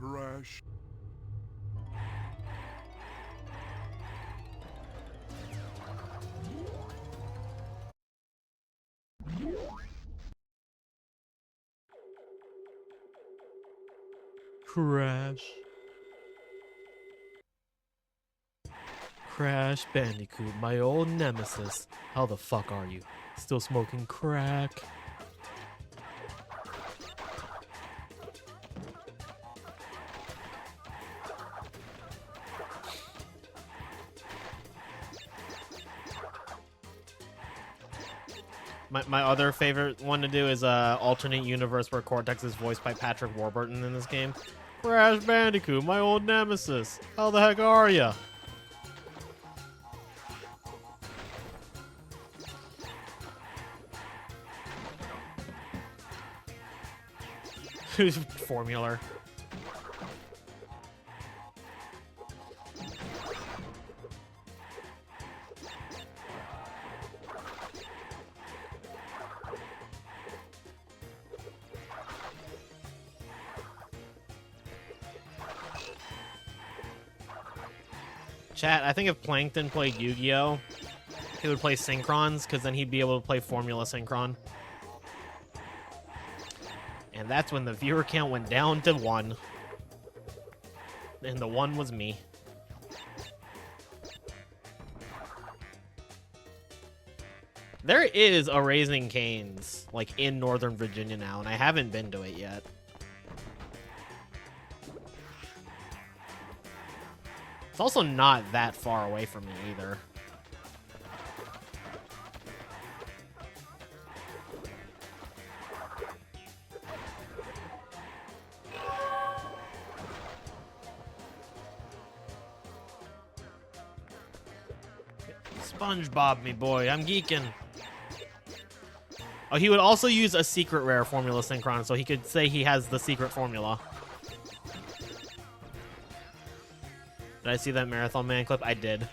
Crash. Crash. Crash Bandicoot, my old nemesis. How the fuck are you? Still smoking crack? My other favorite one to do is alternate universe where Cortex is voiced by Patrick Warburton in this game. Crash Bandicoot, my old nemesis. How the heck are ya? Formula. Chat, I think if Plankton played Yu-Gi-Oh, he would play Synchrons, because then he'd be able to play Formula Synchron. And that's when the viewer count went down to 1. And the 1 was me. There is a Raising Cane's, like, in Northern Virginia now, and I haven't been to it yet. It's also not that far away from me either. SpongeBob, me boy, I'm geeking. Oh, he would also use a secret rare Formula Synchron, so he could say he has the secret formula. Did I see that Marathon Man clip? I did.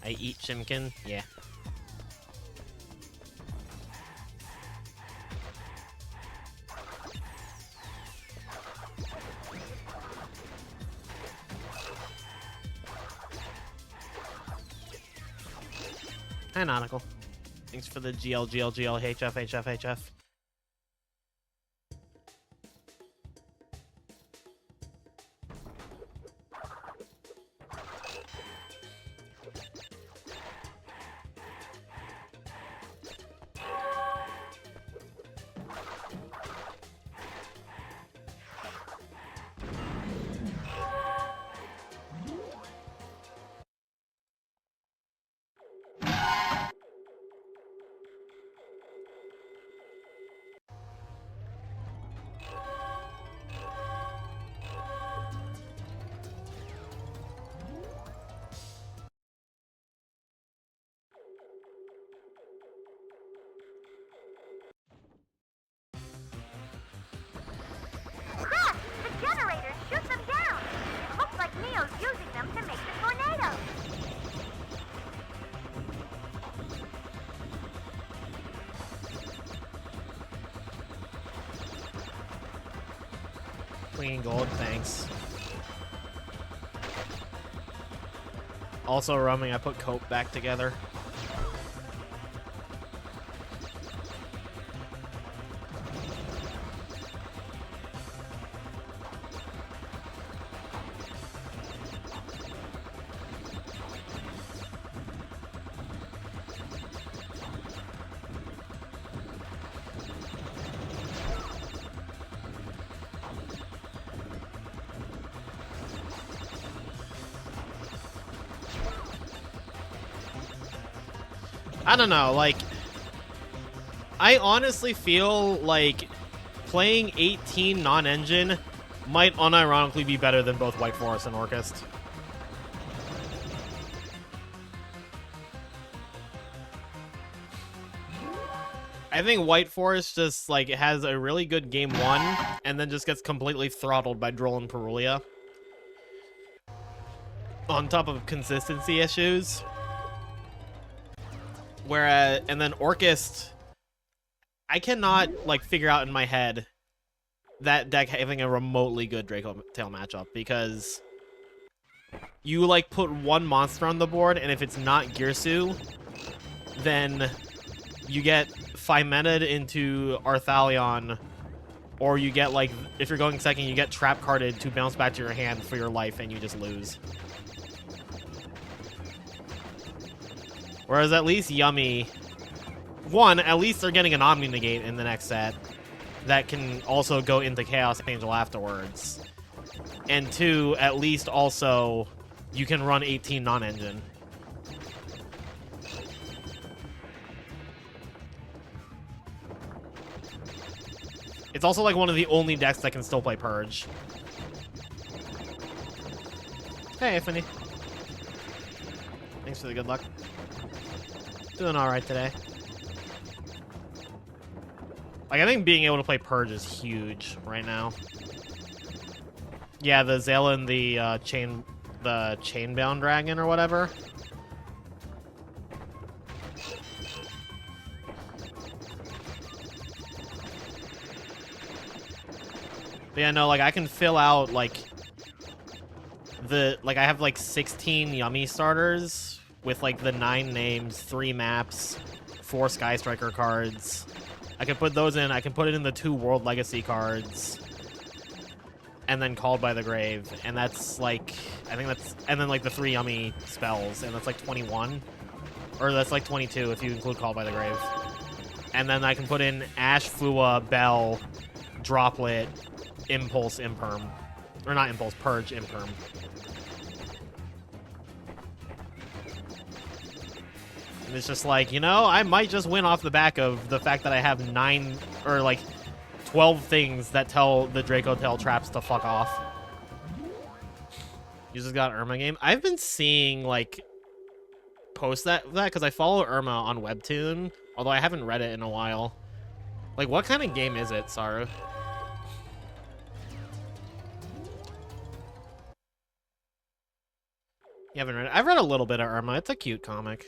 I eat Chimkin? Yeah. Hi, Nautical. Thanks for the GL, HF. Clean gold, thanks. Also, roaming, I put Cope back together. I don't know, like, I honestly feel like playing 18 non-engine might unironically be better than both White Forest and Orchest. I think White Forest just, like, has a really good game 1, and then just gets completely throttled by Droll and Perulia. On top of consistency issues. Whereas, and then Orchest, I cannot, like, figure out in my head that deck having a remotely good Draco Tail matchup, because you like put one monster on the board, and if it's not Girsu, then you get Fimented into Arthalion, or you get, like, if you're going second, you get trap carded to bounce back to your hand for your life, and you just lose. Whereas at least Yummy, one, at least they're getting an Omni Negate in the next set that can also go into Chaos Angel afterwards. And two, at least also you can run 18 non-engine. It's also like one of the only decks that can still play Purge. Hey, Anthony. Thanks for the good luck. Doing alright today. Like, I think being able to play Purge is huge right now. Yeah, the Zela and the Chainbound Dragon or whatever. But yeah, no, like, I can fill out, like, I have, like, 16 Yummy starters with, like, the 9 names, 3 maps, 4 Sky Striker cards. I can put those in. I can put it in the 2 World Legacy cards. And then Called by the Grave. And that's, like, I think that's, and then, like, the 3 Yummy spells. And that's, like, 21. Or that's, like, 22 if you include Called by the Grave. And then I can put in Ash, Fua, Bell, Droplet, Impulse, Imperm. Or not Impulse, Purge, Imperm. And it's just like, you know, I might just win off the back of the fact that I have 9, or like 12 things that tell the Draco Tail traps to fuck off. You just got Irma game. I've been seeing, like, posts that because I follow Irma on Webtoon, although I haven't read it in a while. Like, what kind of game is it, Saru? You haven't read it? I've read a little bit of Irma. It's a cute comic.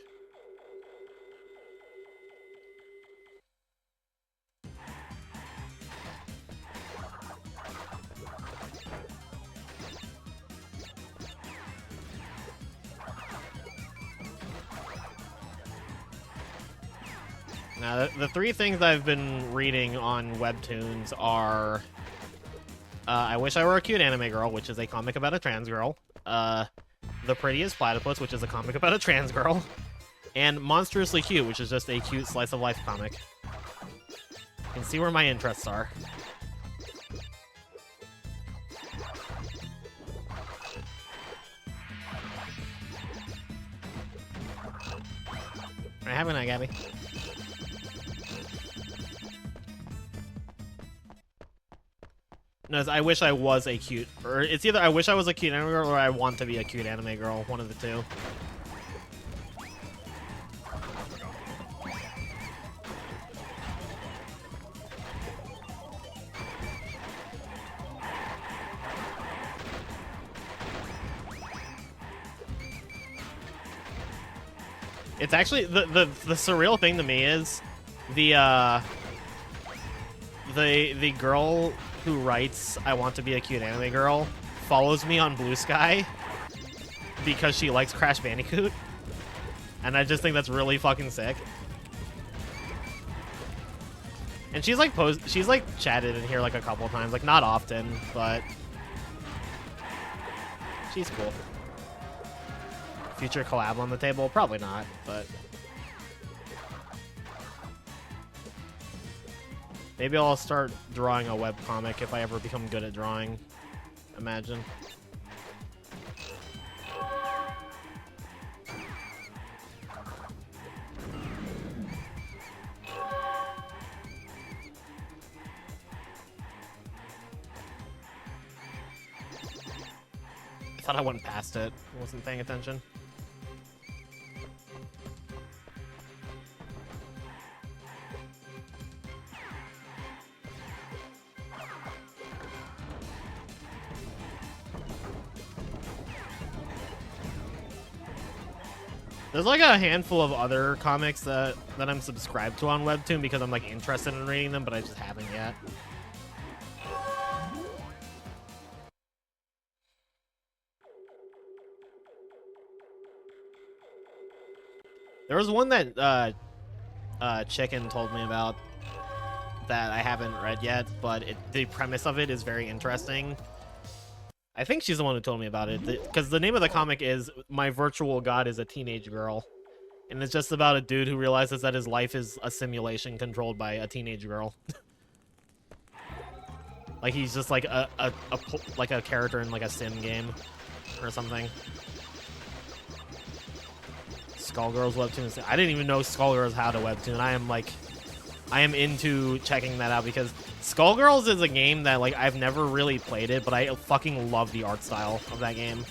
Now, the 3 things I've been reading on Webtoons are I Wish I Were a Cute Anime Girl, which is a comic about a trans girl. The Prettiest Platypus, which is a comic about a trans girl. And Monstrously Cute, which is just a cute slice of life comic. You can see where my interests are. Alright, have a night, Gabby. No, I wish I was a cute, or it's either I wish I was a cute anime girl or I want to be a cute anime girl. One of the two. It's actually the surreal thing to me is the girl who writes I Want to Be a Cute Anime Girl follows me on Blue Sky because she likes Crash Bandicoot, and I just think that's really fucking sick. And she's like chatted in here like a couple times, like not often, but she's cool. Future collab on the table? Probably not, but maybe I'll start drawing a webcomic if I ever become good at drawing. Imagine. I thought I went past it. I wasn't paying attention. There's like a handful of other comics that I'm subscribed to on Webtoon because I'm like interested in reading them, but I just haven't yet. There was one that Chicken told me about that I haven't read yet, but the premise of it is very interesting. I think she's the one who told me about it, because the name of the comic is My Virtual God is a Teenage Girl. And it's just about a dude who realizes that his life is a simulation controlled by a teenage girl. Like he's just like like a character in like a sim game or something. Skullgirls webtoon. I didn't even know Skullgirls had a webtoon. I am into checking that out because Skullgirls is a game that like I've never really played it, but I fucking love the art style of that game.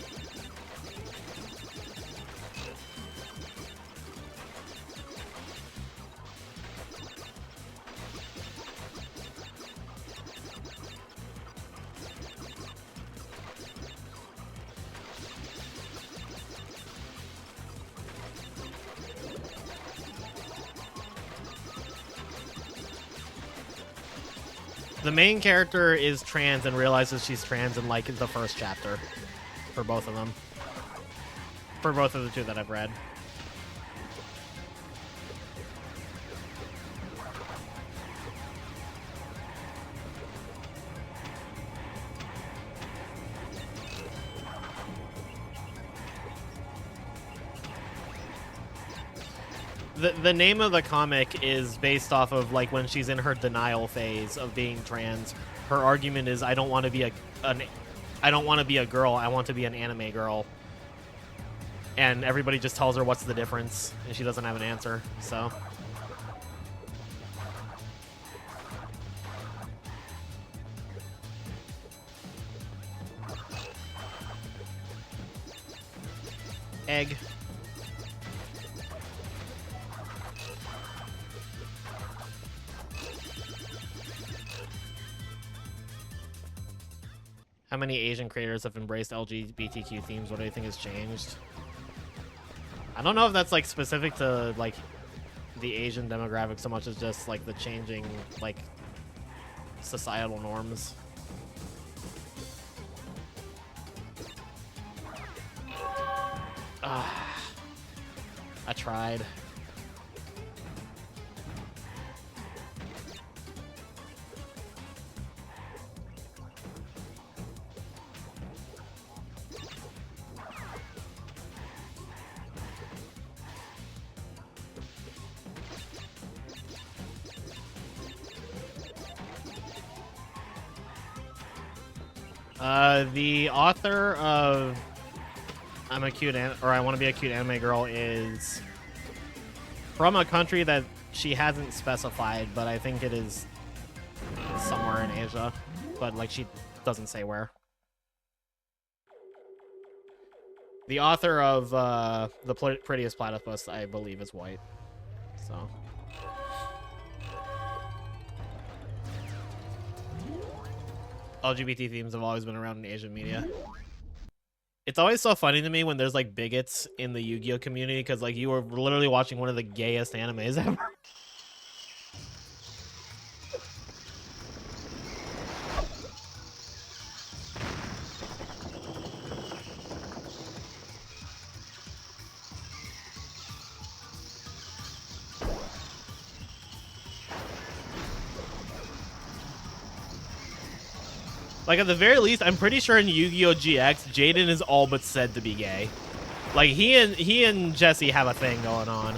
The main character is trans and realizes she's trans in, like, the first chapter. For both of them. For both of the two that I've read. The name of the comic is based off of like when she's in her denial phase of being trans. Her argument is I don't want to be I don't want to be a girl. I want to be an anime girl. And everybody just tells her what's the difference, and she doesn't have an answer. So egg. How many Asian creators have embraced LGBTQ themes? What do you think has changed? I don't know if that's like specific to like the Asian demographic so much as just like the changing like societal norms. I tried. The author of I Want to Be a Cute Anime Girl is from a country that she hasn't specified, but I think it is somewhere in Asia, but like she doesn't say where. The author of The Prettiest Platypus, I believe, is white. So LGBT themes have always been around in Asian media. It's always so funny to me when there's like bigots in the Yu-Gi-Oh community because like you were literally watching one of the gayest animes ever. Like, at the very least, I'm pretty sure in Yu-Gi-Oh! GX, Jaden is all but said to be gay. Like, he and Jesse have a thing going on.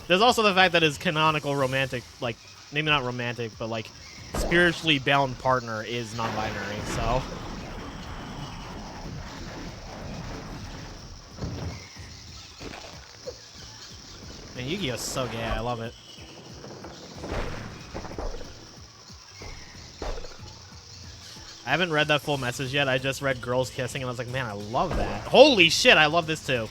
There's also the fact that his canonical romantic, like, maybe not romantic, but, like, spiritually bound partner is non-binary, so... Man, Yu-Gi-Oh's so gay, I love it. I haven't read that full message yet. I just read girls kissing, and I was like, man, I love that. Holy shit, I love this too.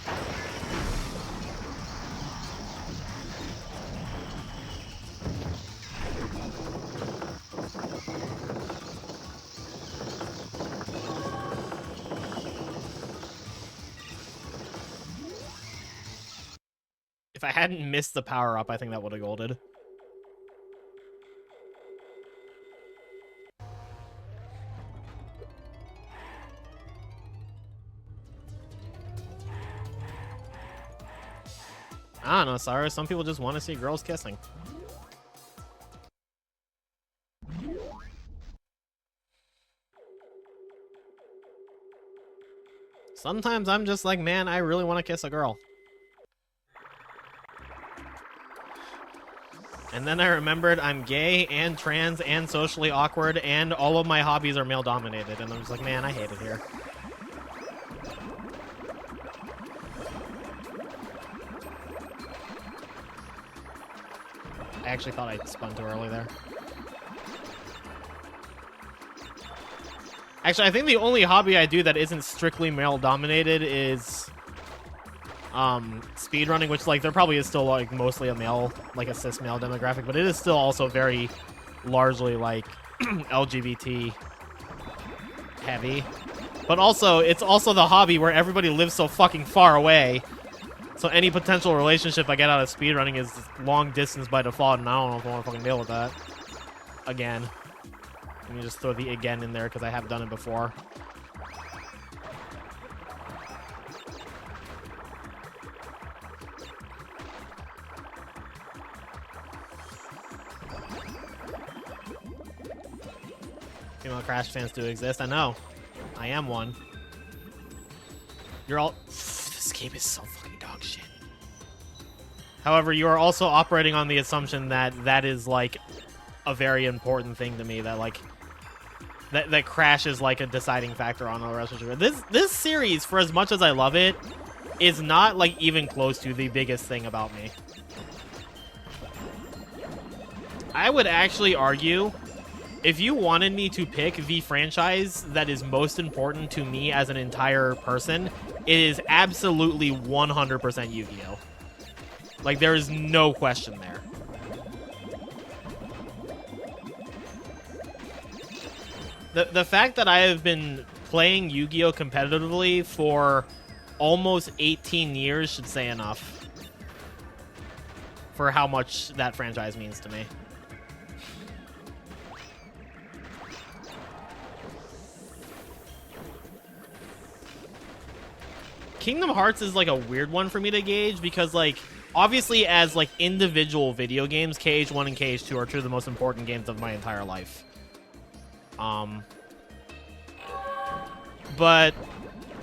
If I hadn't missed the power-up, I think that would have golded. I don't know, Sarah. Some people just want to see girls kissing. Sometimes I'm just like, man, I really want to kiss a girl. And then I remembered I'm gay and trans and socially awkward and all of my hobbies are male dominated. And I'm just like, man, I hate it here. I actually thought I spun too early there. Actually, I think the only hobby I do that isn't strictly male dominated is speedrunning, which like there probably is still like mostly a male, like a cis male demographic, but it is still also very largely like LGBT heavy. But also, it's also the hobby where everybody lives so fucking far away. So any potential relationship I get out of speedrunning is long distance by default, and I don't know if I want to fucking deal with that. Again. Let me just throw the again in there because I have done it before. Female Crash fans do exist. I know. I am one. You're all... This game is so fucking dog shit. However, you are also operating on the assumption that that is, like, a very important thing to me. That, like... That Crash is, like, a deciding factor on the relationship. This series, for as much as I love it, is not, like, even close to the biggest thing about me. I would actually argue... If you wanted me to pick the franchise that is most important to me as an entire person, it is absolutely 100% Yu-Gi-Oh! Like, there is no question there. The fact that I have been playing Yu-Gi-Oh! Competitively for almost 18 years should say enough for how much that franchise means to me. Kingdom Hearts is, like, a weird one for me to gauge because, like, obviously as, like, individual video games, KH1 and KH2 are two of the most important games of my entire life. But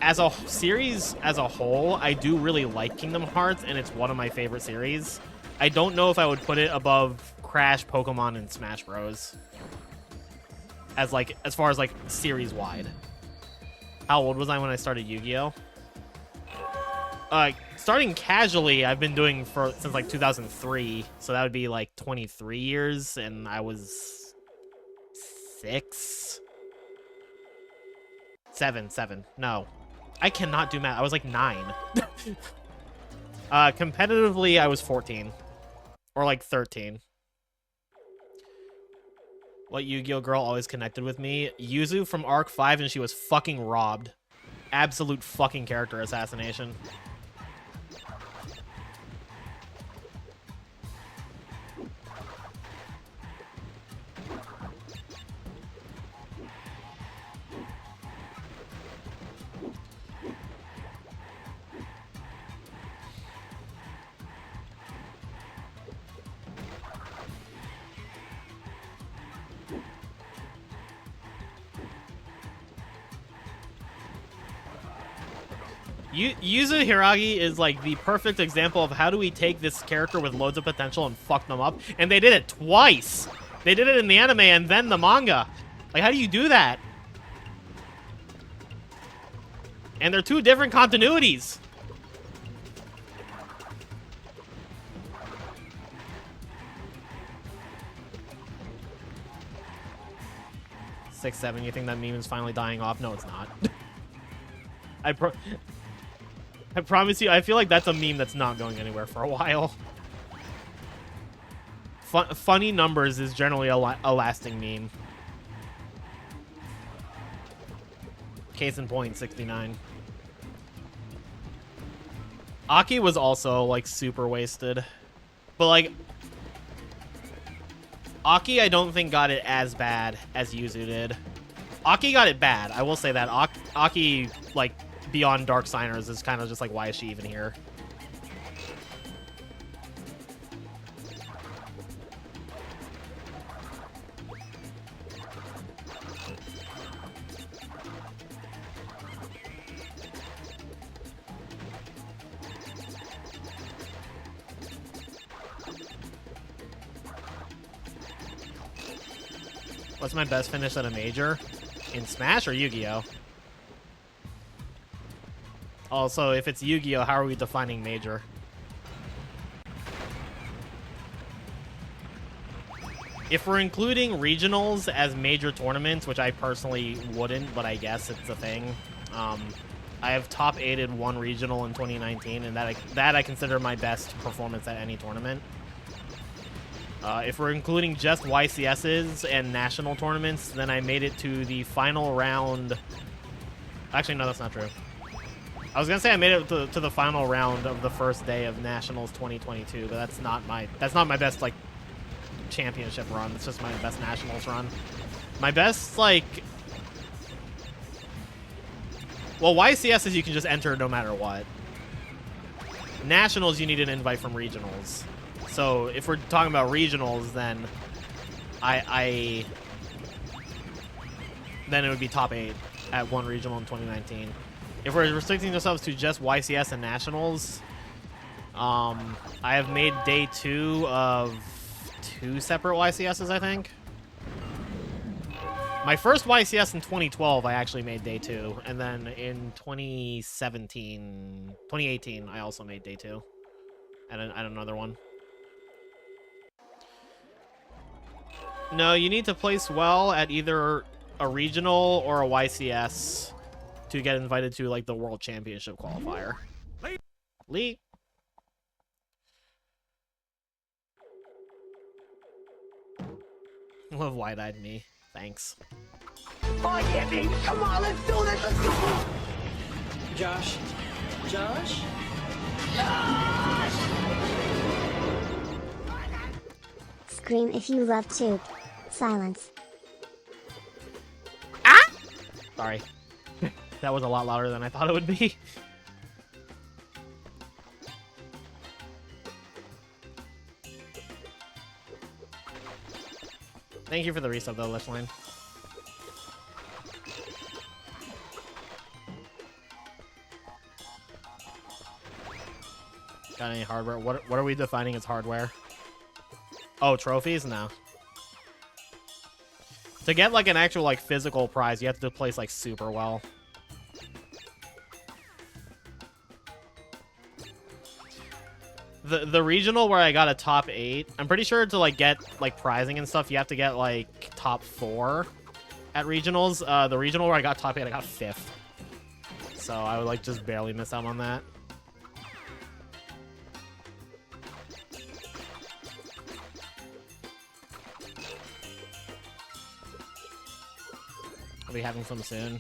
as a series as a whole, I do really like Kingdom Hearts, and it's one of my favorite series. I don't know if I would put it above Crash, Pokemon, and Smash Bros. As far as, like, series-wide. How old was I when I started Yu-Gi-Oh? Starting casually, I've been doing since like 2003, so that would be like 23 years, and I was 7. No, I cannot do math. I was like 9. Competitively, I was 14 or like 13. What Yu-Gi-Oh girl always connected with me? Yuzu from Arc 5, and she was fucking robbed. Absolute fucking character assassination. Yuzu Hiragi is like the perfect example of how do we take this character with loads of potential and fuck them up, and they did it twice. They did it in the anime and then the manga. Like, how do you do that? And they're two different continuities. Six, 7, you think that meme is finally dying off? No, it's not. I promise you, I feel like that's a meme that's not going anywhere for a while. Funny numbers is generally a lasting meme. Case in point, 69. Aki was also, like, super wasted. But, like, Aki, I don't think got it as bad as Yuzu did. Aki got it bad. I will say that. Aki, like, beyond Dark Signers is kind of just like, why is she even here? What's my best finish at a major? In Smash or Yu-Gi-Oh? Also, if it's Yu-Gi-Oh, how are we defining major? If we're including regionals as major tournaments, which I personally wouldn't, but I guess it's a thing. I have top 8'd one regional in 2019, and that I consider my best performance at any tournament. If we're including just YCSs and national tournaments, then I made it to the final round. Actually, no, that's not true. I was gonna say I made it to the final round of the first day of Nationals 2022, but that's not my best like championship run. It's just my best Nationals run. My best like, well, YCS is you can just enter no matter what. Nationals, you need an invite from regionals. So if we're talking about regionals, then then it would be top 8 at one regional in 2019. If we're restricting ourselves to just YCS and nationals, I have made day 2 of 2 separate YCSs, I think. My first YCS in 2012, I actually made day 2, and then in 2018, I also made day 2, and another one. No, you need to place well at either a regional or a YCS to get invited to like the World Championship qualifier. Lee. Love wide-eyed me. Thanks. Oh yeah, baby! Come on, let's do this! Let's go! Josh? Josh? Scream if you love tube. Silence. Ah! Sorry. That was a lot louder than I thought it would be. Thank you for the resub though, Lishline. Got any hardware? What are we defining as hardware? Oh, trophies? No. To get like an actual like physical prize, you have to place like super well. The regional where I got a top 8, I'm pretty sure to like get like prizing and stuff, you have to get like top 4 at regionals. The regional where I got top 8, I got 5th. So I would like just barely miss out on that. I'll be having some soon.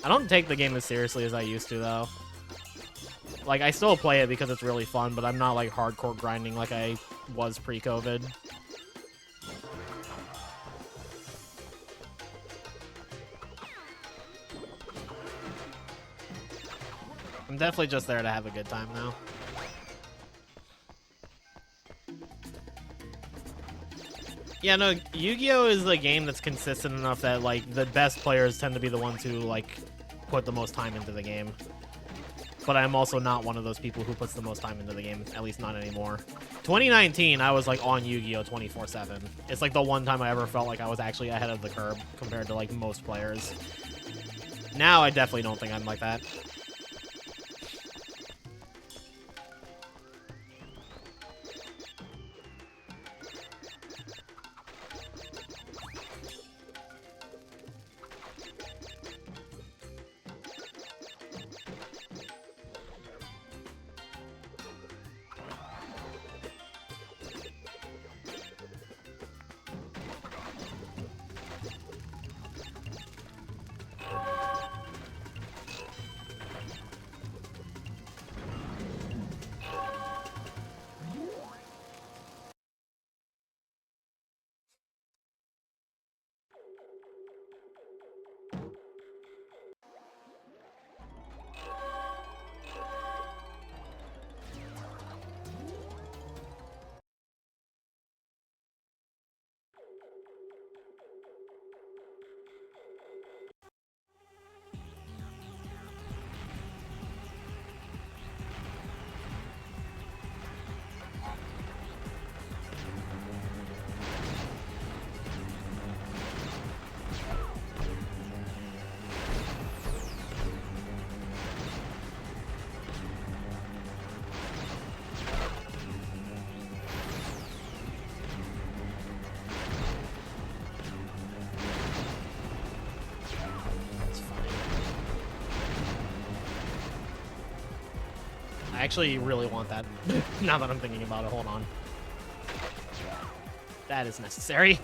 I don't take the game as seriously as I used to though. Like, I still play it because it's really fun, but I'm not, like, hardcore grinding like I was pre-COVID. I'm definitely just there to have a good time now. Yeah, no, Yu-Gi-Oh! Is a game that's consistent enough that, like, the best players tend to be the ones who, like, put the most time into the game. But I'm also not one of those people who puts the most time into the game, at least not anymore. 2019, I was like on Yu-Gi-Oh 24/7. It's like the one time I ever felt like I was actually ahead of the curve compared to like most players. Now I definitely don't think I'm like that. I actually really want that. Now that I'm thinking about it, hold on. That is necessary.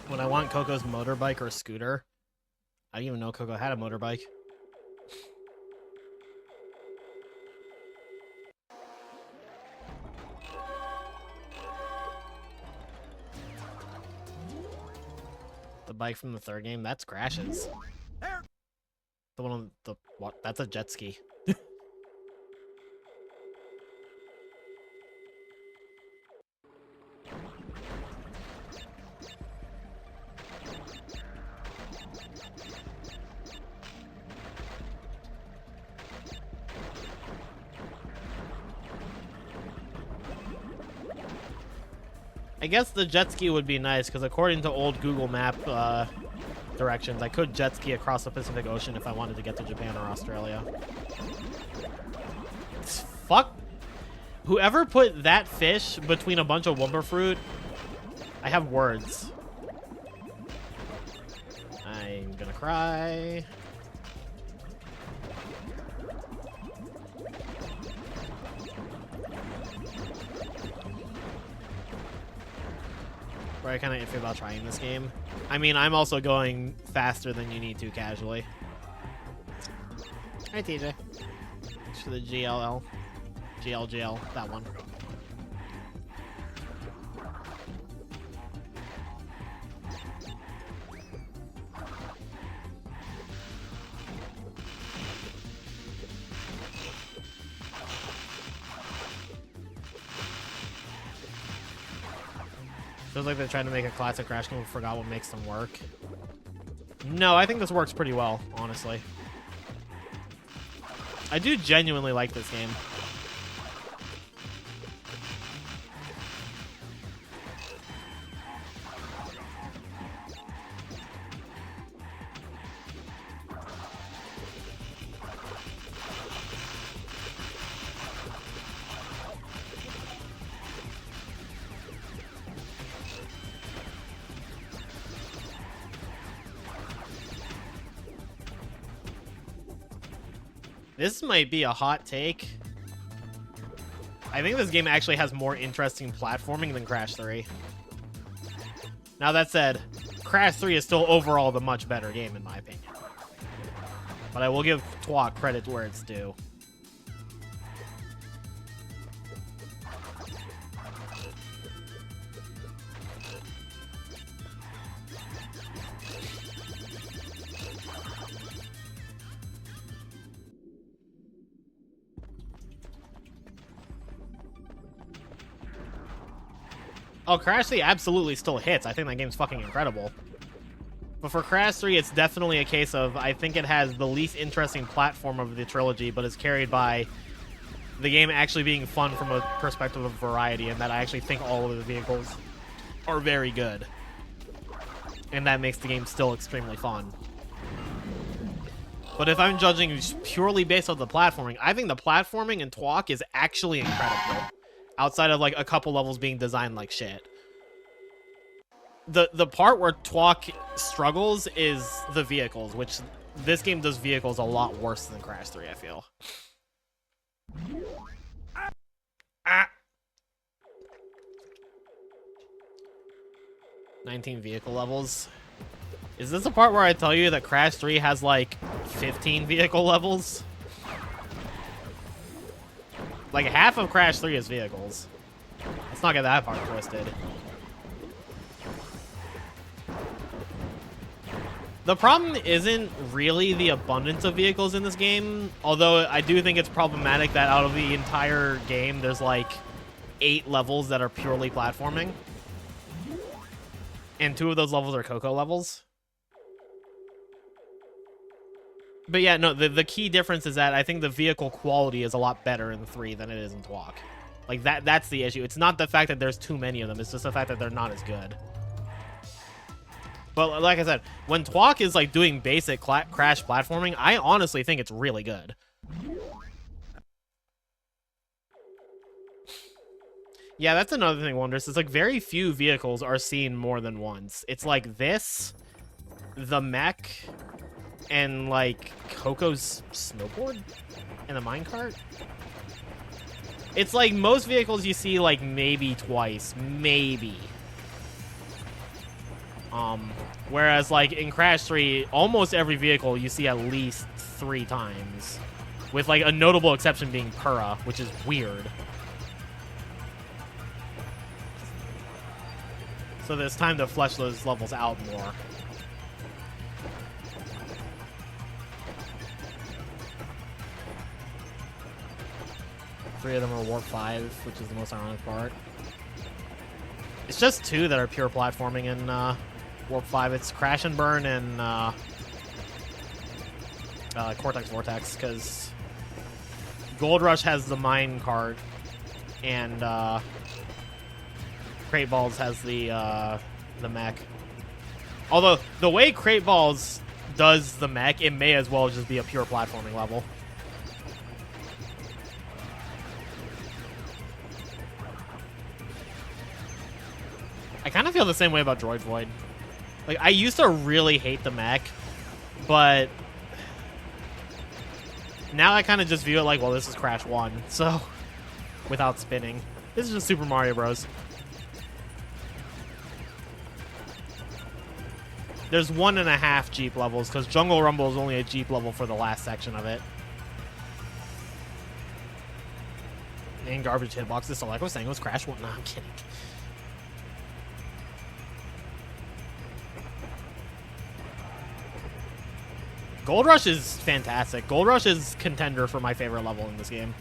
When I want Coco's motorbike or scooter. I didn't even know Coco had a motorbike. The bike from the third game, that's Crash's. The one on the what? That's a jet ski. I guess the jet ski would be nice, because according to old Google Map directions, I could jet ski across the Pacific Ocean if I wanted to get to Japan or Australia. Fuck. Whoever put that fish between a bunch of Wumpa fruit, I have words. I'm gonna cry. Very kind of iffy about trying this game. I mean, I'm also going faster than you need to casually. Hi, TJ. Thanks for the GLL. GLGL, that one. Feels like they're trying to make a classic Crash game and forgot what makes them work. No, I think this works pretty well, honestly. I do genuinely like this game. This might be a hot take. I think this game actually has more interesting platforming than Crash 3. Now that said, Crash 3 is still overall the much better game in my opinion. But I will give TWAC credit where it's due. Oh, Crash 3 absolutely still hits. I think that game's fucking incredible. But for Crash 3, it's definitely a case of, I think it has the least interesting platform of the trilogy, but is carried by the game actually being fun from a perspective of variety, and that I actually think all of the vehicles are very good. And that makes the game still extremely fun. But if I'm judging purely based on the platforming, I think the platforming in TWAC is actually incredible. Outside of like a couple levels being designed like shit. The part where TWAC struggles is the vehicles, which this game does vehicles a lot worse than Crash 3, I feel. Ah. 19 vehicle levels. Is this the part where I tell you that Crash 3 has like 15 vehicle levels? Like, half of Crash 3 is vehicles. Let's not get that part twisted. The problem isn't really the abundance of vehicles in this game, although I do think it's problematic that out of the entire game, there's like 8 levels that are purely platforming. And 2 of those levels are Coco levels. But yeah, no, the key difference is that I think the vehicle quality is a lot better in 3 than it is in Twalk. Like, that's the issue. It's not the fact that there's too many of them. It's just the fact that they're not as good. But like I said, when Twalk is, like, doing basic crash platforming, I honestly think it's really good. Yeah, that's another thing, Wonders. It's like very few vehicles are seen more than once. It's like this, the mech, and like Coco's snowboard and the minecart. It's like most vehicles you see like maybe twice, maybe. Whereas like in Crash 3, almost every vehicle you see at least 3 times, with like a notable exception being Pura, which is weird. So there's time to flesh those levels out more. Three of them are Warp 5, which is the most ironic part. It's just 2 that are pure platforming in Warp 5. It's Crash and Burn and Cortex Vortex, because Gold Rush has the mine cart, and Crate Balls has the mech. Although, the way Crate Balls does the mech, it may as well just be a pure platforming level. I kind of feel the same way about Droid Void. Like, I used to really hate the mech, but now I kind of just view it like, well, this is Crash 1, so without spinning. This is just Super Mario Bros. There's 1.5 Jeep levels, because Jungle Rumble is only a Jeep level for the last section of it. And Garbage Hitboxes, so like I was saying, it was Crash 1. No, I'm kidding. Gold Rush is fantastic. Gold Rush is contender for my favorite level in this game.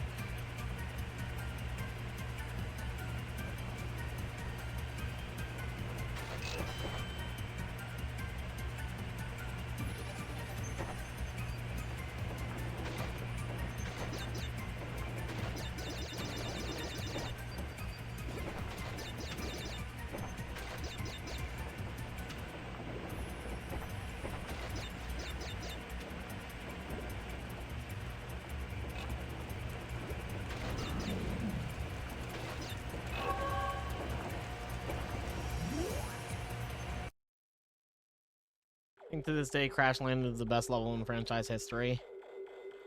I think to this day, Crash Landed is the best level in franchise history.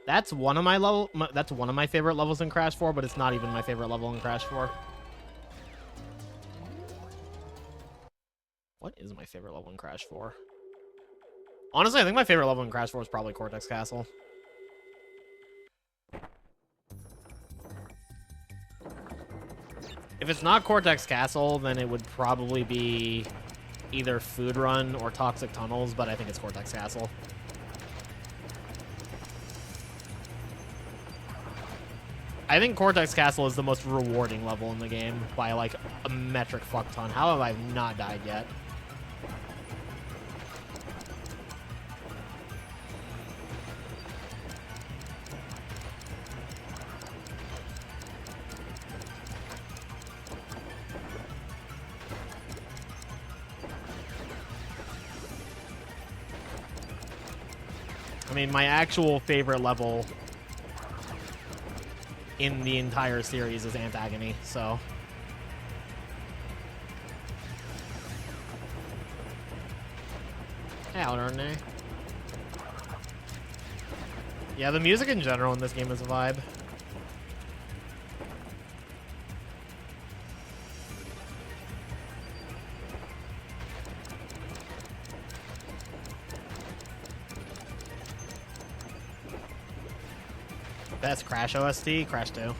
That's one of my that's one of my favorite levels in Crash 4, but it's not even my favorite level in Crash 4. What is my favorite level in Crash 4? Honestly, I think my favorite level in Crash 4 is probably Cortex Castle. If it's not Cortex Castle, then it would probably be either Food Run or Toxic Tunnels, but I think it's Cortex Castle. I think Cortex Castle is the most rewarding level in the game by like a metric fuck ton. How have I not died yet? I mean, my actual favorite level in the entire series is Antagony, so. Hell, aren't they? Yeah, the music in general in this game is a vibe. Best Crash OST, Crash 2.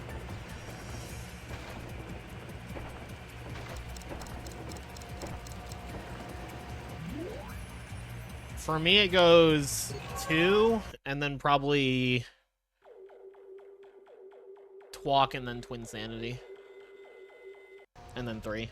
For me, it goes 2, and then probably Twalk, and then Twin Sanity. And then 3.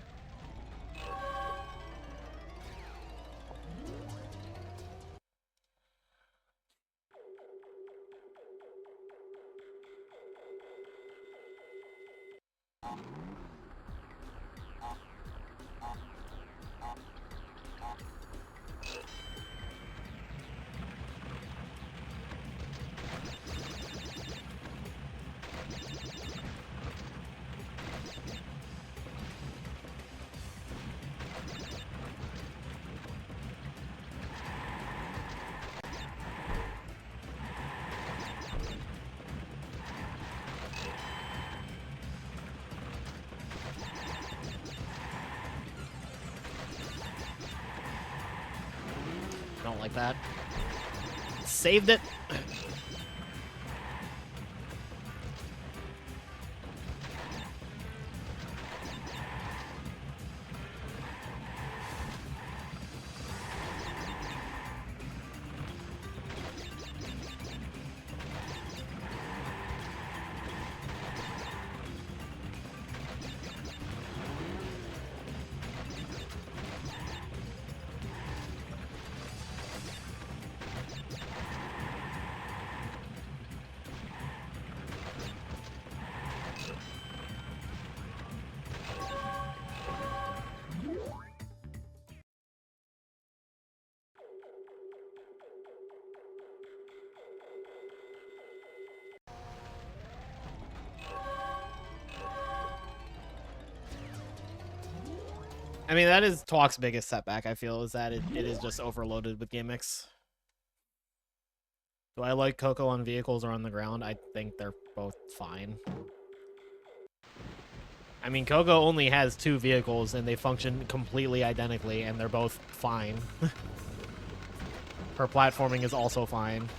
Don't like that. Saved it. I mean, that is Talk's biggest setback, I feel, is that it is just overloaded with gimmicks. Do I like Coco on vehicles or on the ground? I think they're both fine. I mean, Coco only has 2 vehicles, and they function completely identically, and they're both fine. Her platforming is also fine.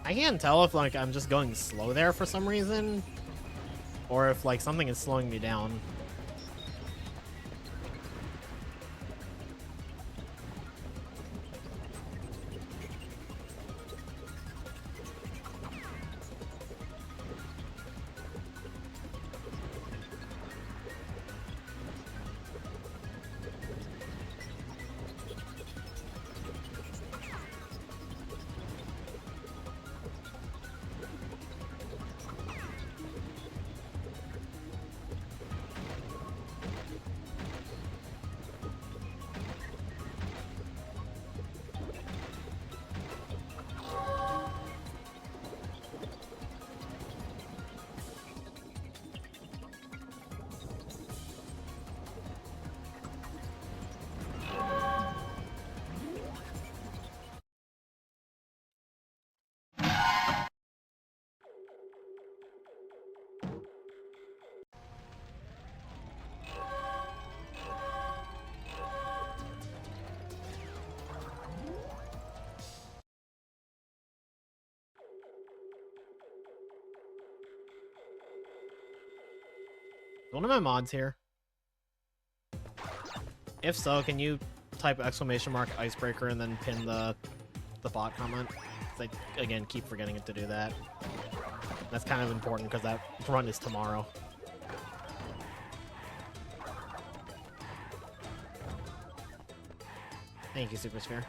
I can't tell if, like, I'm just going slow there for some reason, or if, like, something is slowing me down. One of my mods here. If so, can you type !icebreaker and then pin the the bot comment. 'Cause I, again, keep forgetting to do that. That's kind of important because that run is tomorrow. Thank you, Super Sphere.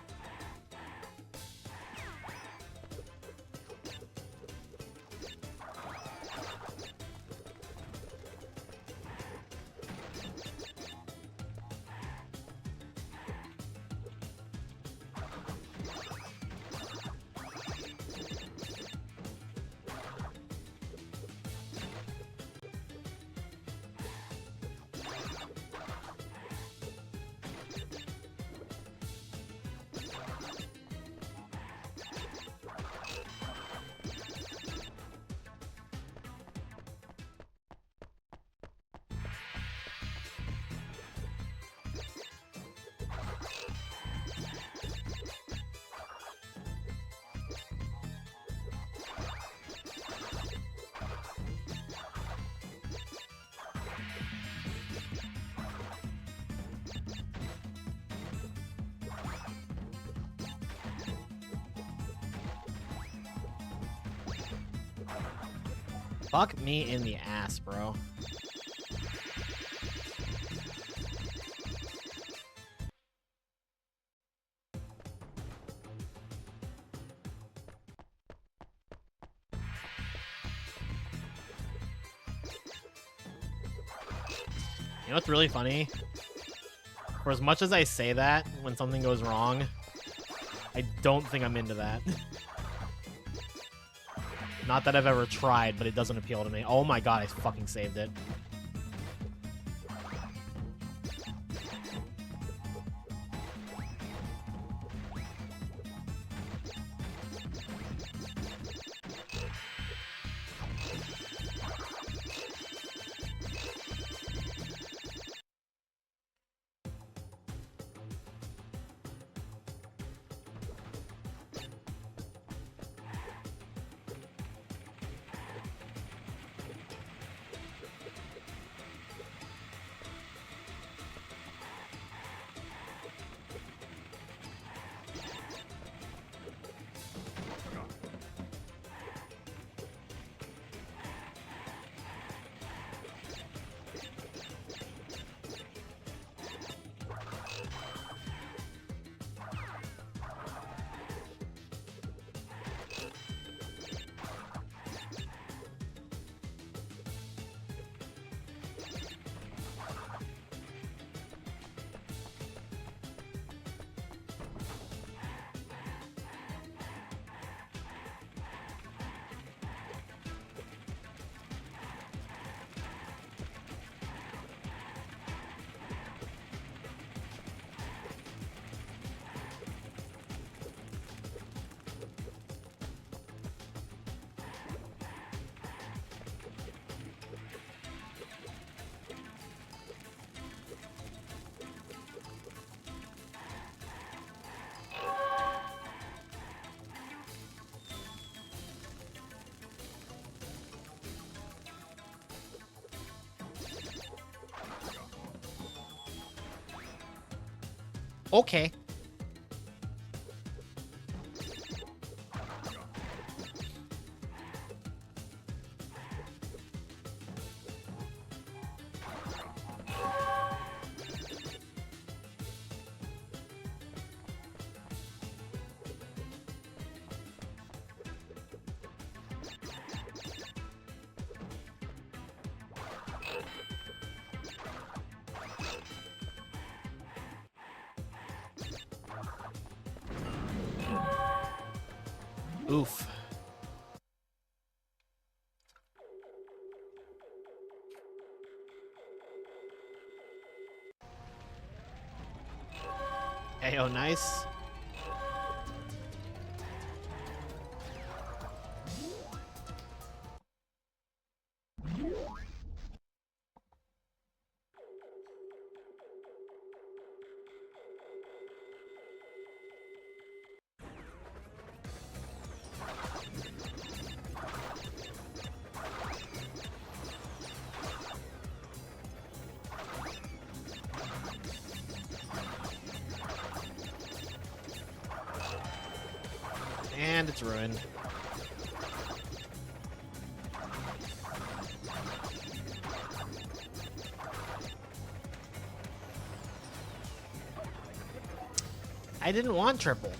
Fuck me in the ass, bro. You know what's really funny? For as much as I say that when something goes wrong, I don't think I'm into that. Not that I've ever tried, but it doesn't appeal to me. Oh my god, I fucking saved it. Okay. Oof. Ayo, nice. And it's ruined. I didn't want triple.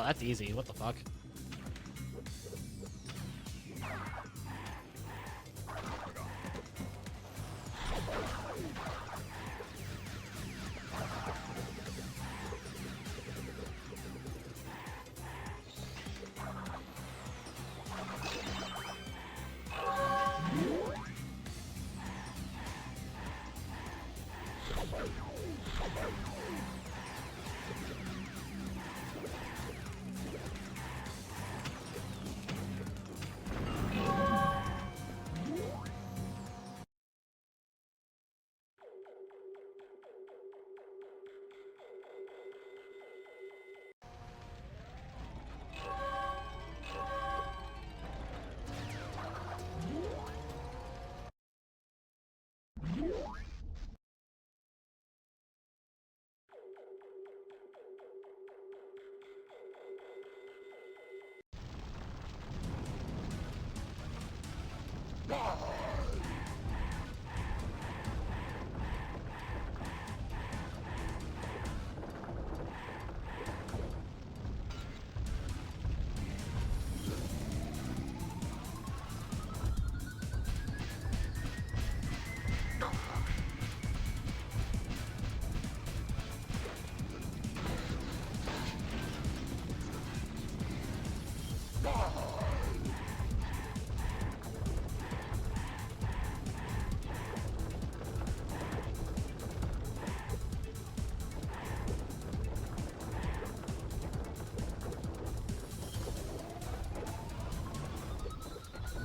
Oh, that's easy. What the fuck?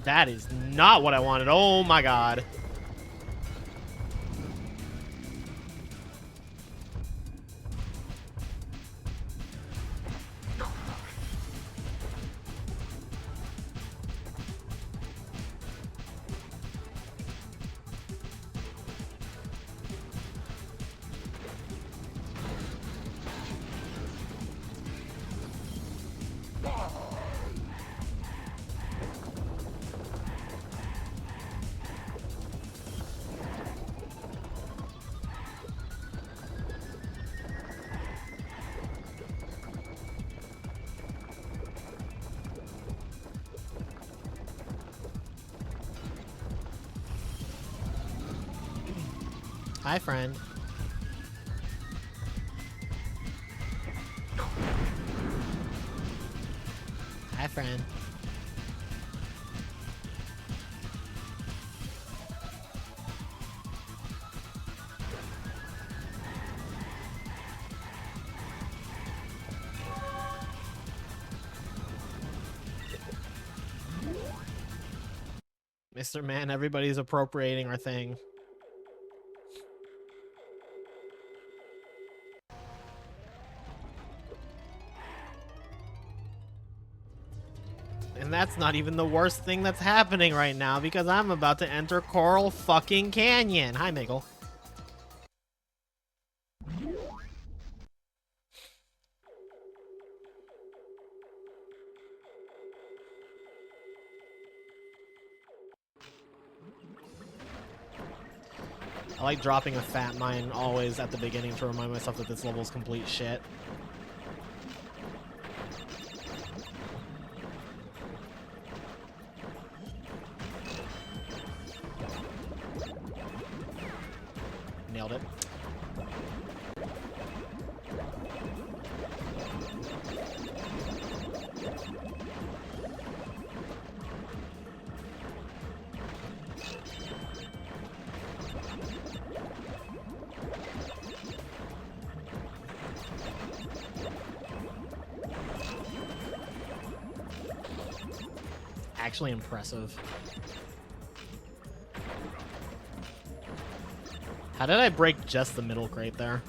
That is not what I wanted. Oh my god. Hi, friend. Hi, friend. Mr. Man, everybody's appropriating our thing. And that's not even the worst thing that's happening right now, because I'm about to enter Coral fucking Canyon. Hi, Miguel. I like dropping a fat mine always at the beginning to remind myself that this level's complete shit. Nailed it. Actually impressive. How did I break just the middle crate there?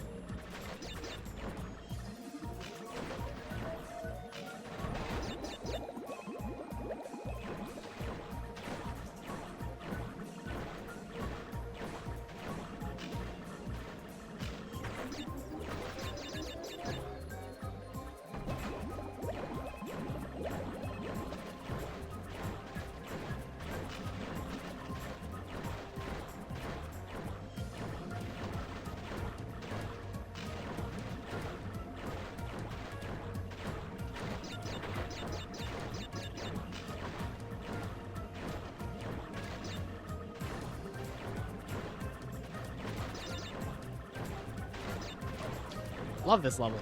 Love this level.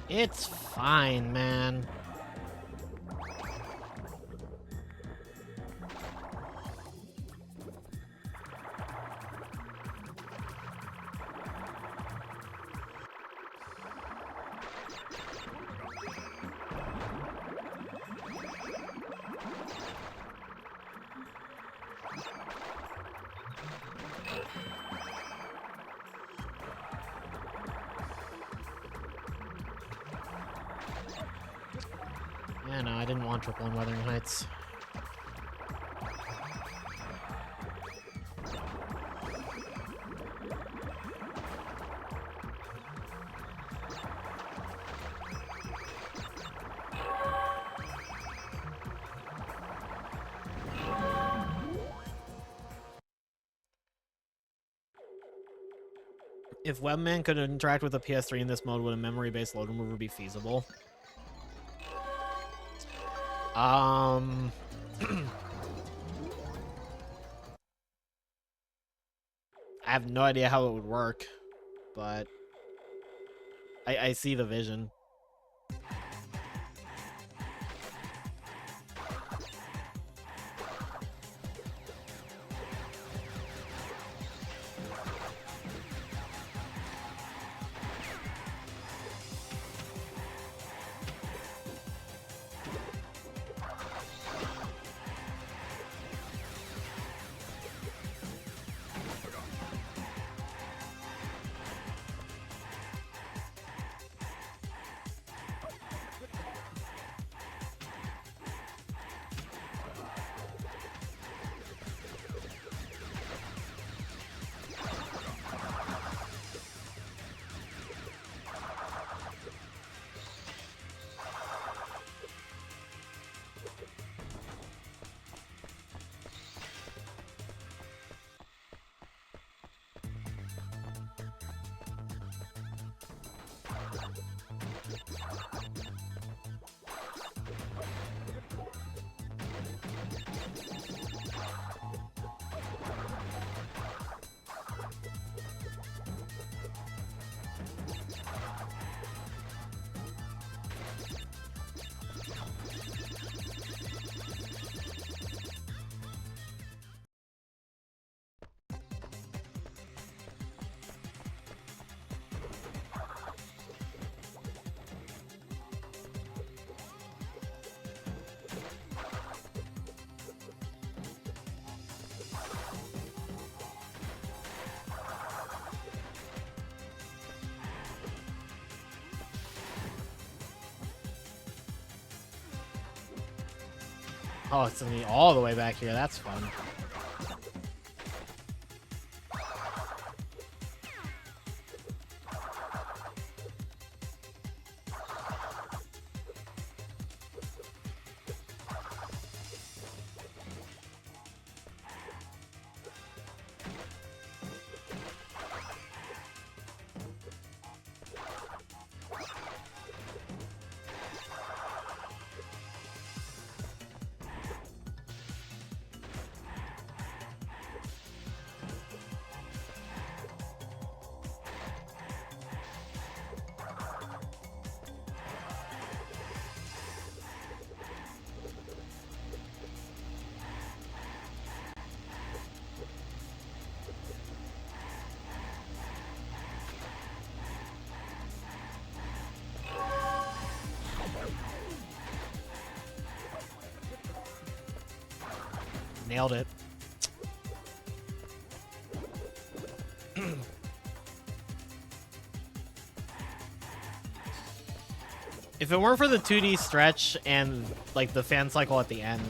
It's fine, man. Yeah, no, I didn't want triple in Wuthering Heights. If Webman could interact with a PS3 in this mode, would a memory-based load remover be feasible? I have no idea how it would work, but I see the vision. Oh, it's gonna be all the way back here. That's fun. Nailed it. If it weren't for the 2D stretch and like the fan cycle at the end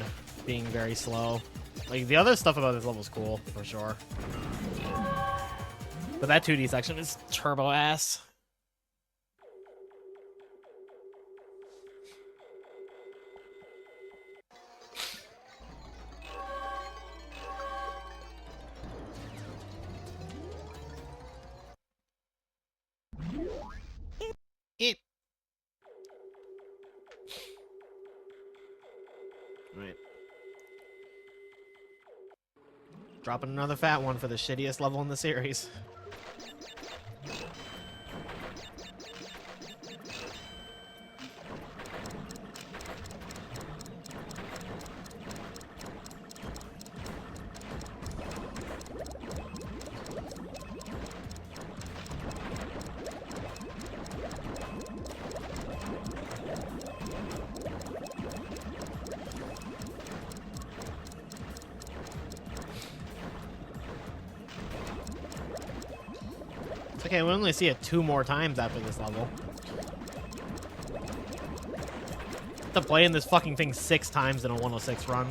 being very slow, like the other stuff about this level is cool for sure. But that 2D section is turbo ass. It. Right. Dropping another fat one for the shittiest level in the series. Okay, we only see it 2 more times after this level. To play in this fucking thing 6 times in a 106 run.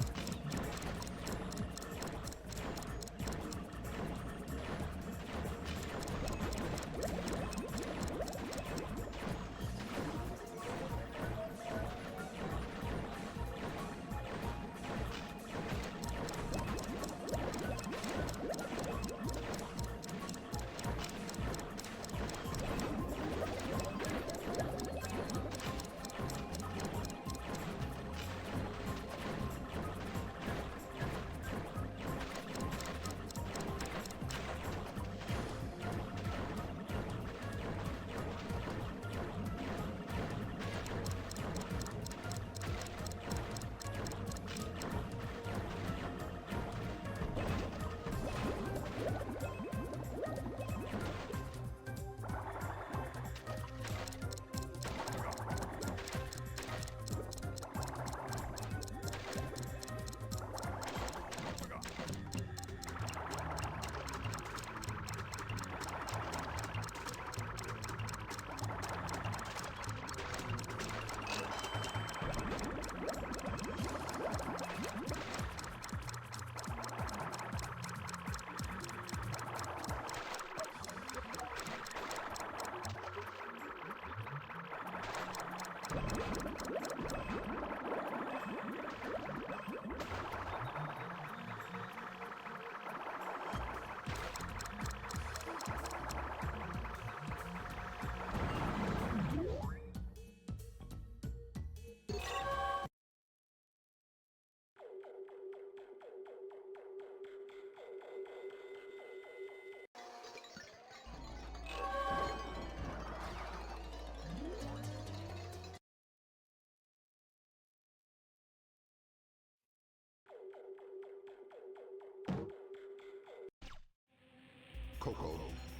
Coco,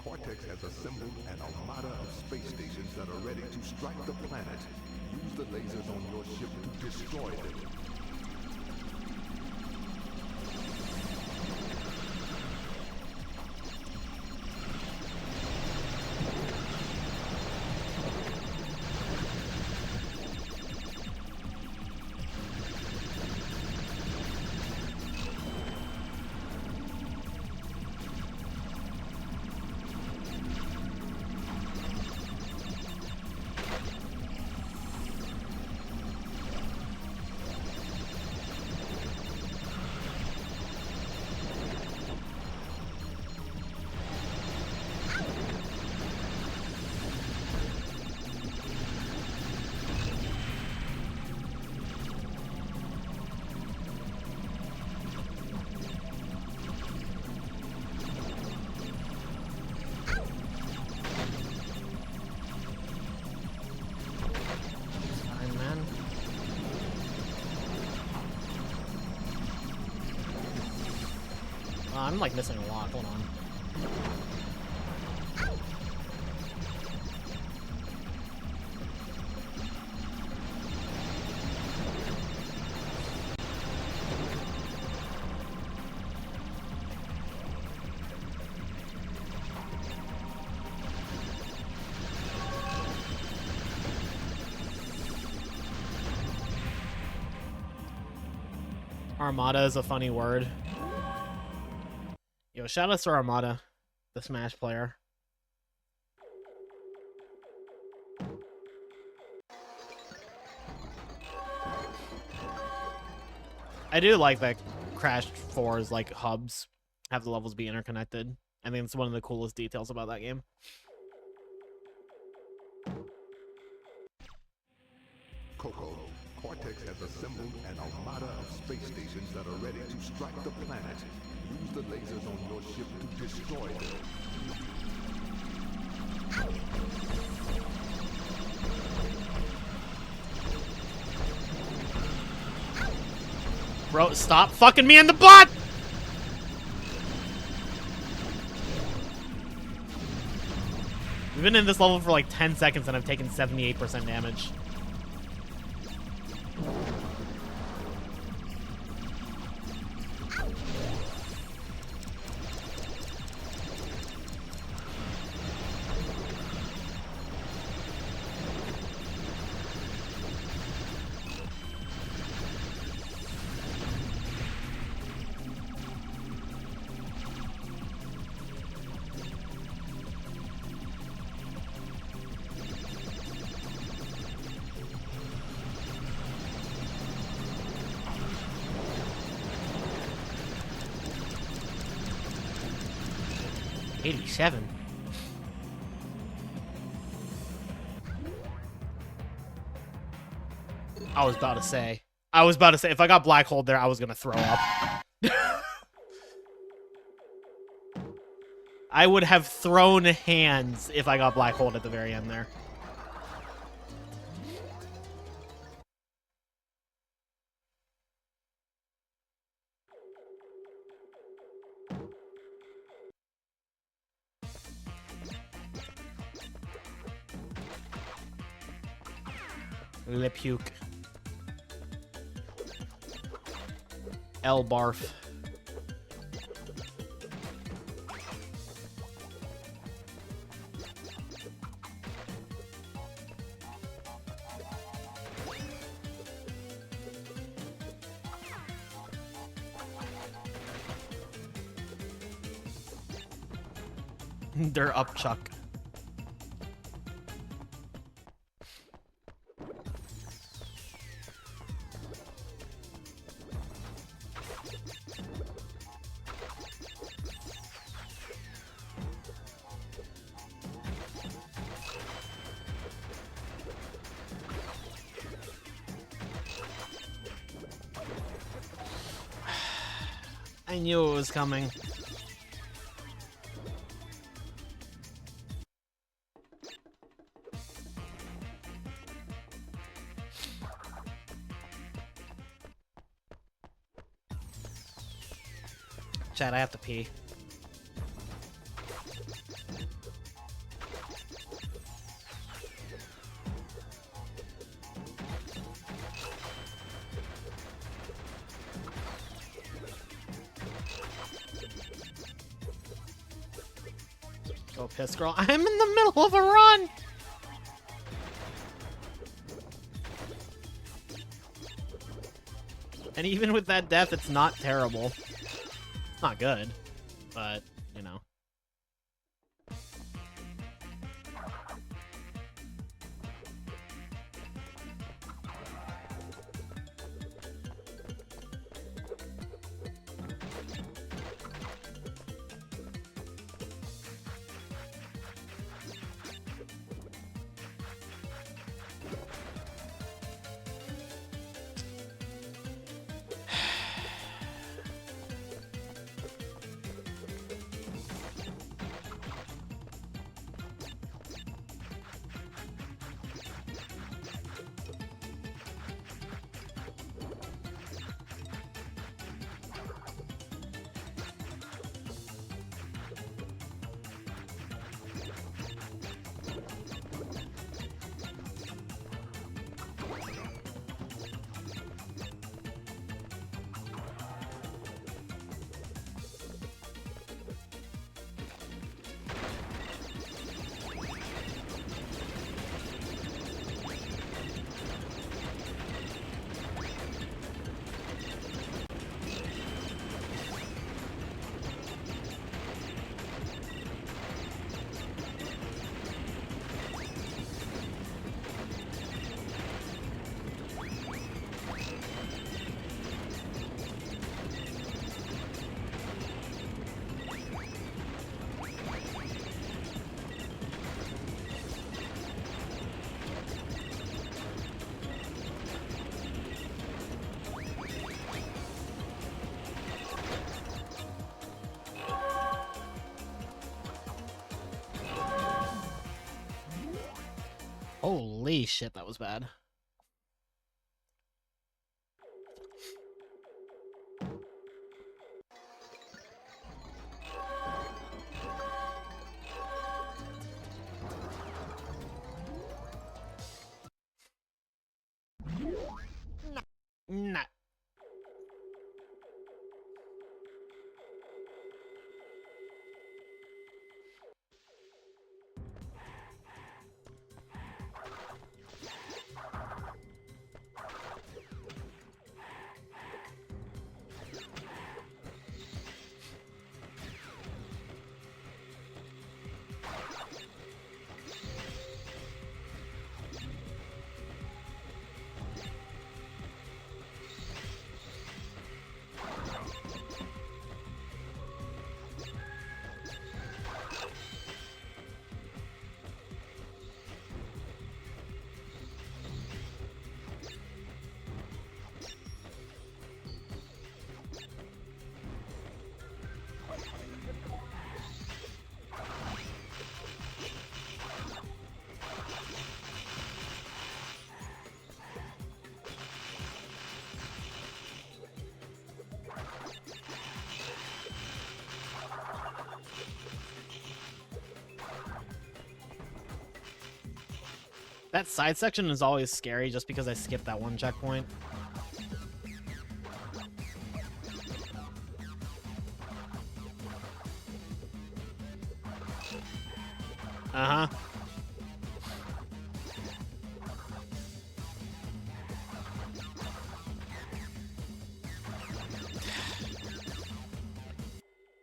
Cortex has assembled an armada of space stations that are ready to strike the planet. Use the lasers on your ship to destroy them. I'm like missing a lot. Hold on. Armada is a funny word. Yo, shout out to Armada, the Smash player. I do like that Crash 4's like hubs have the levels be interconnected. I think it's one of the coolest details about that game. Coco, Cortex has assembled an armada of space stations that are ready to strike the planet. Use the lasers on your ship to destroy them. Bro, stop fucking me in the butt! We've been in this level for like 10 seconds and I've taken 78% damage. $87. I was about to say, if I got black hole there, I was gonna throw up. I would have thrown hands if I got black hole at the very end there. Le puke. L barf. They're up, Chuck. I knew it was coming. Chad, I have to pee. Go piss, girl. I'm in the middle of a run! And even with that death, it's not terrible. It's not good, but, you know. Holy shit, that was bad. Nah. That side section is always scary just because I skipped that one checkpoint. Uh-huh.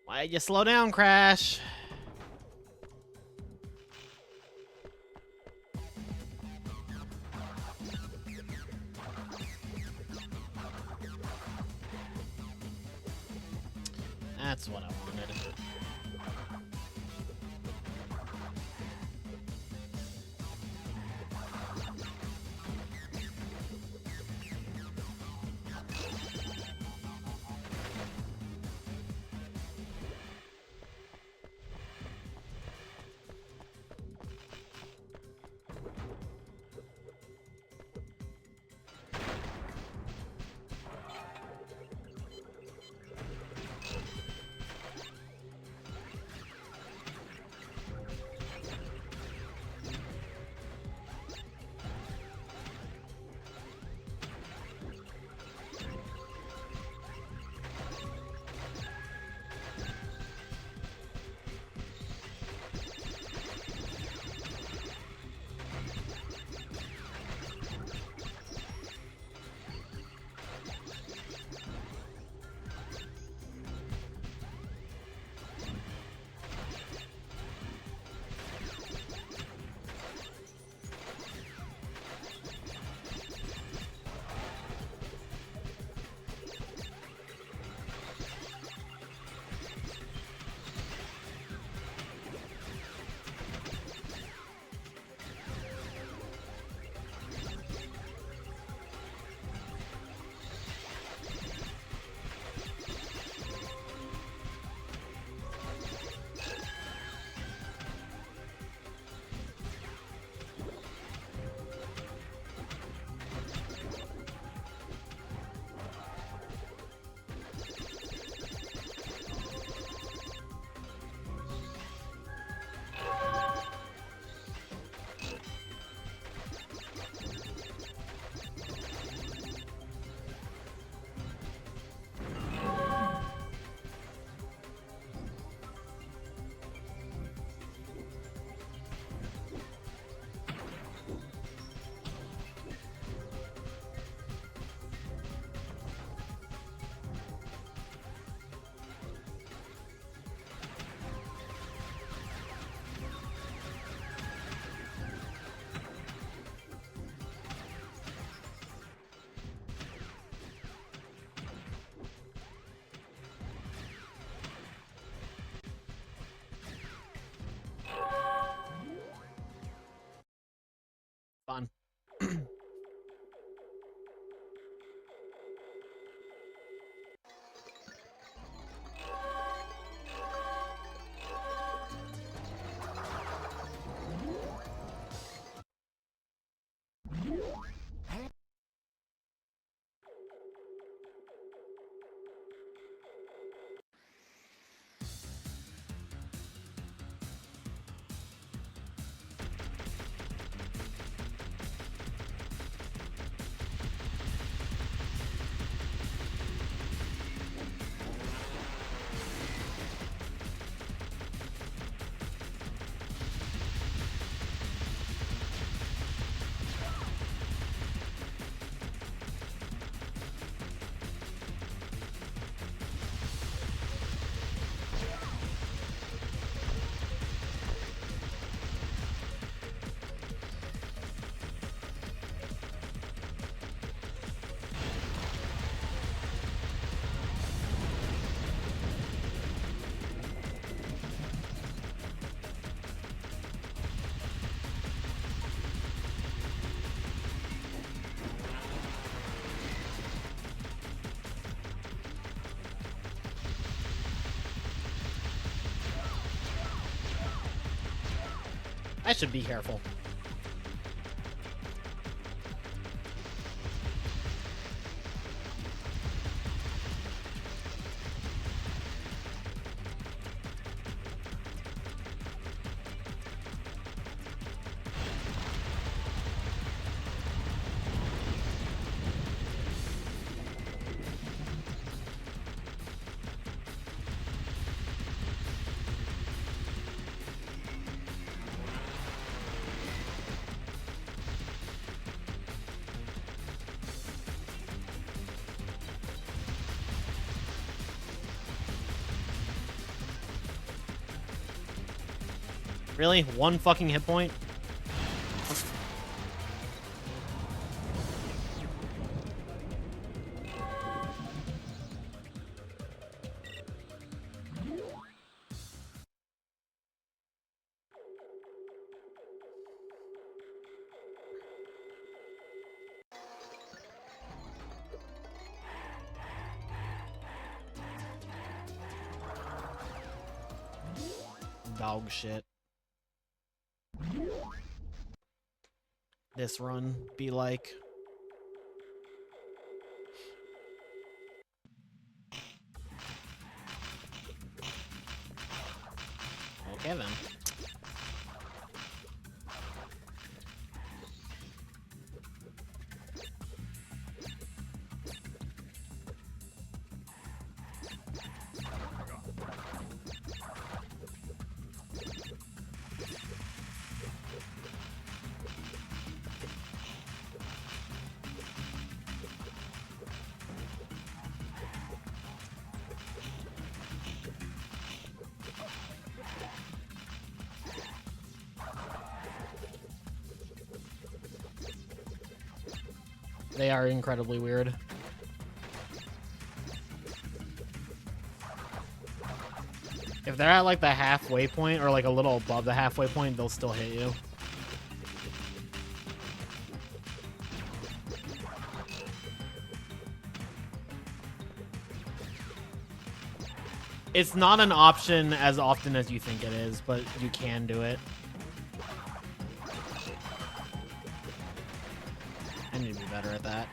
Why'd you slow down, Crash? That's what I wanted. Fun. I should be careful. Really? One fucking hit point? Dog shit. This run be like. Okay then. They are incredibly weird. If they're at like the halfway point or like a little above the halfway point, they'll still hit you. It's not an option as often as you think it is, but you can do it. I need to be better at that.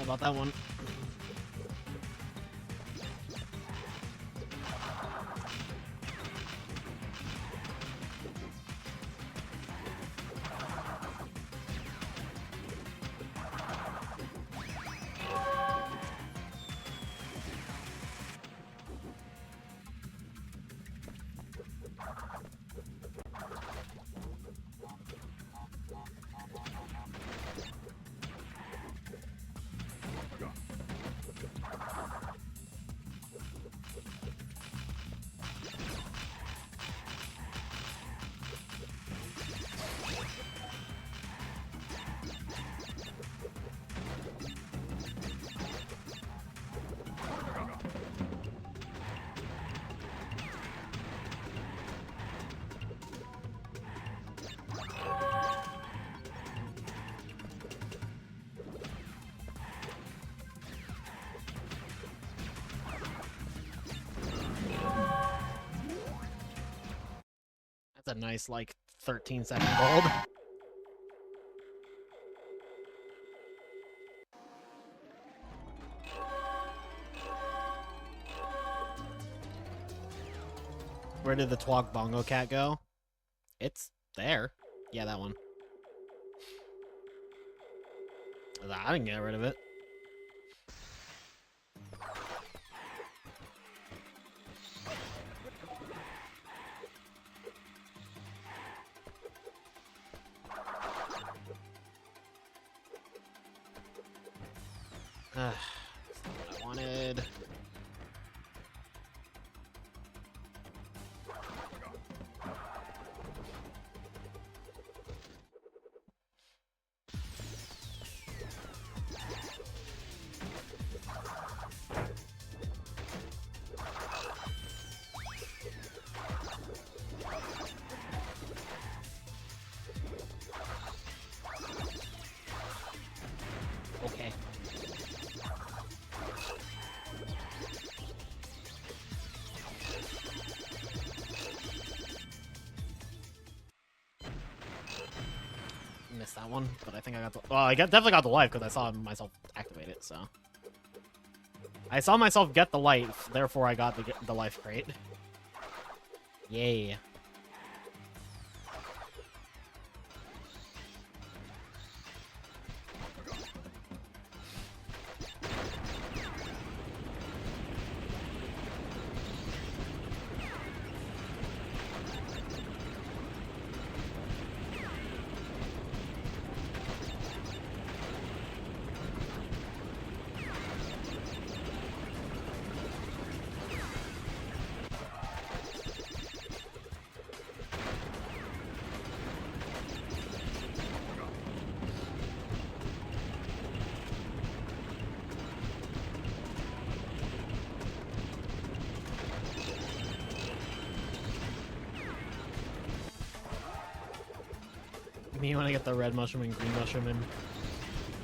About that one. That's a nice, like, 13-second gold. Where did the Twog Bongo Cat go? It's there. Yeah, that one. I didn't get rid of it. That's not what I that one, but I think I got the... Well, I definitely got the life because I saw myself activate it, so... I saw myself get the life, therefore I got the life crate. Yay. Me when I get the red mushroom and green mushroom and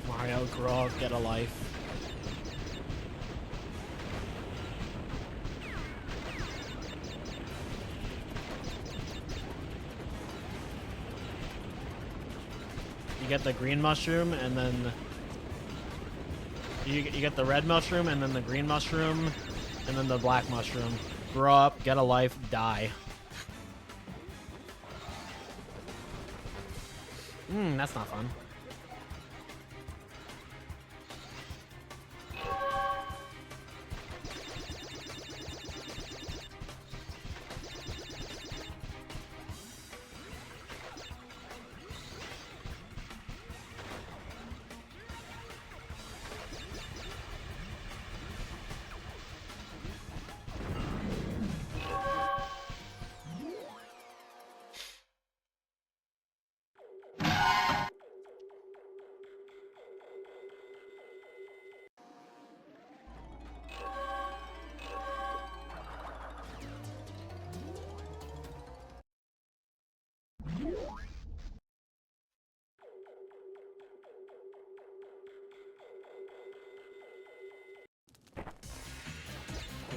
Mario grow up, get a life. You get the green mushroom and then you get the red mushroom and then the green mushroom and then the black mushroom. Grow up, get a life, die. That's not fun.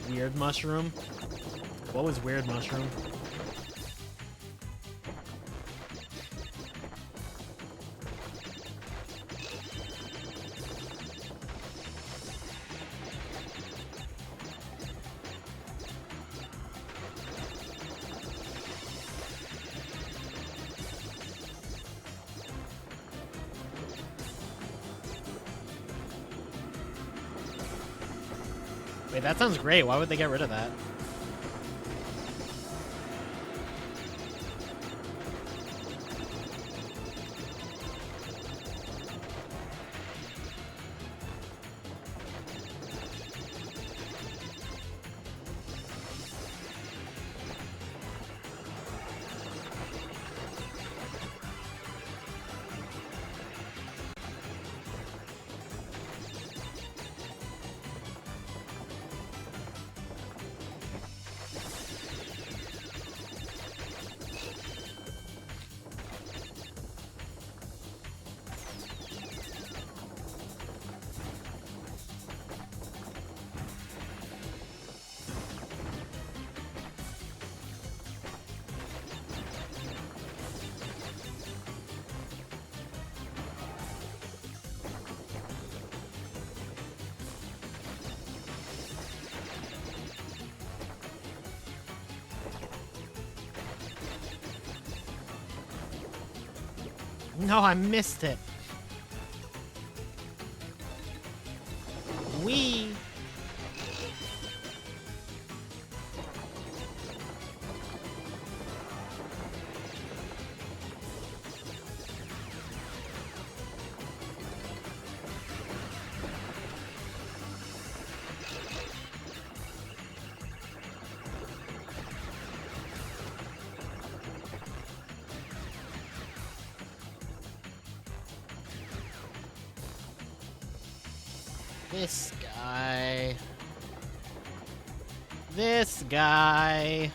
Weird mushroom? What was weird mushroom? Wait, that sounds great. Why would they get rid of that? No, I missed it. Wee. This guy. This guy.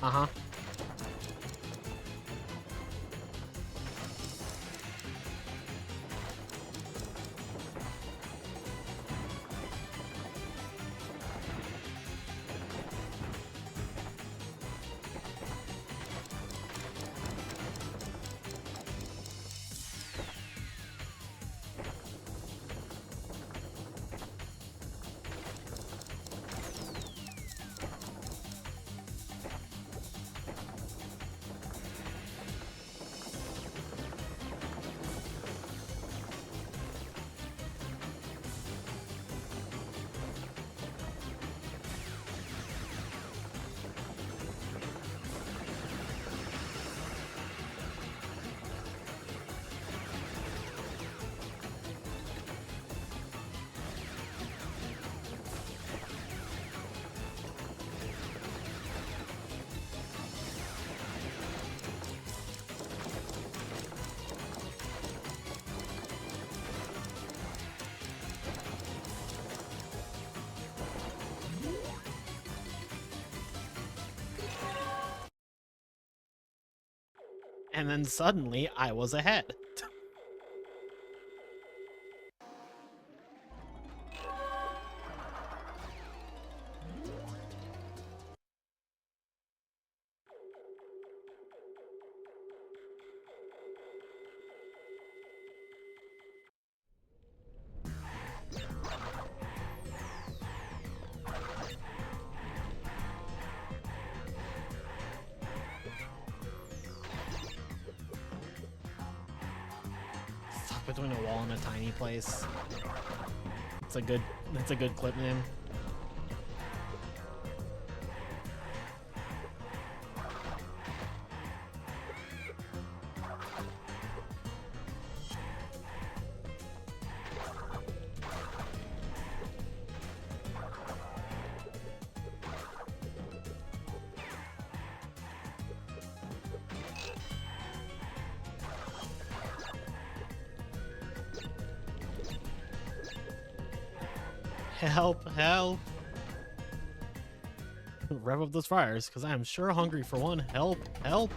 Uh-huh. And then suddenly, I was ahead. Stuck between a wall and a tiny place. That's a good clip name. Help, help. Rev up those fires, because I am sure hungry for one. Help, help.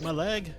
My leg.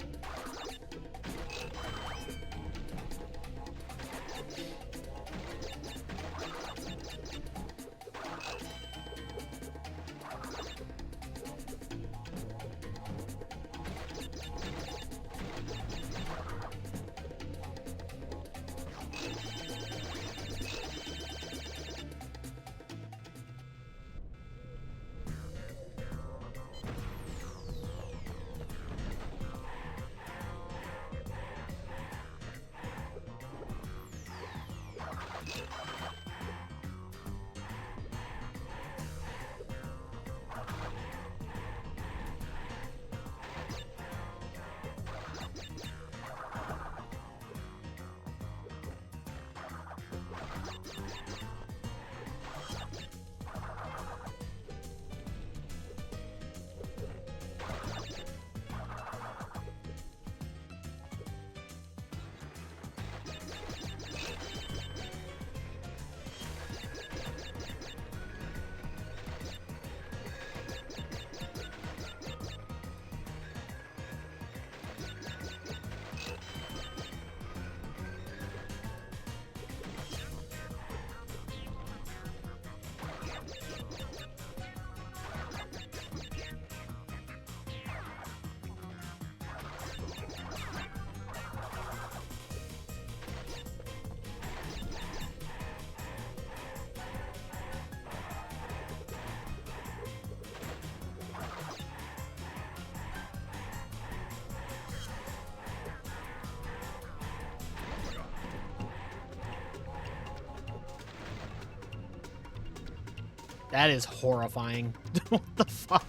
That is horrifying. What the fuck?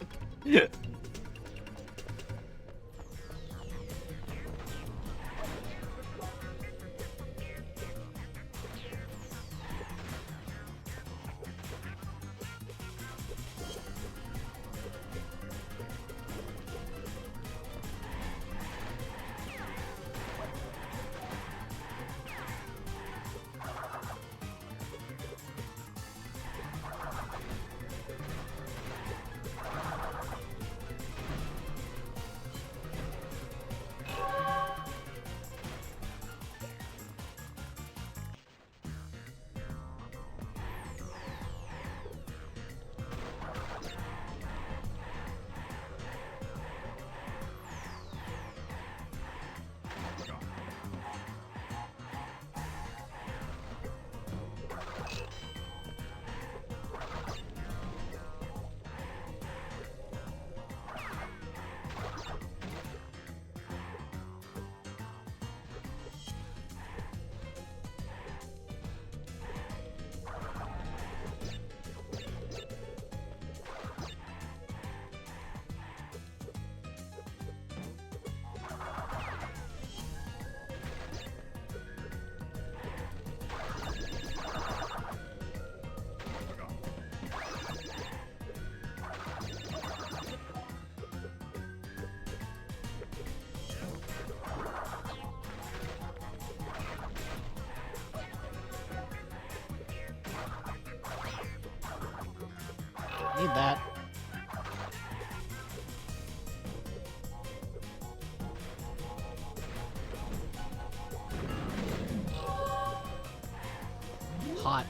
Need that. Hot.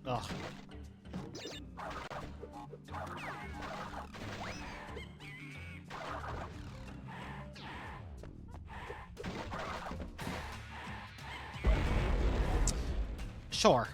Ugh. Sure.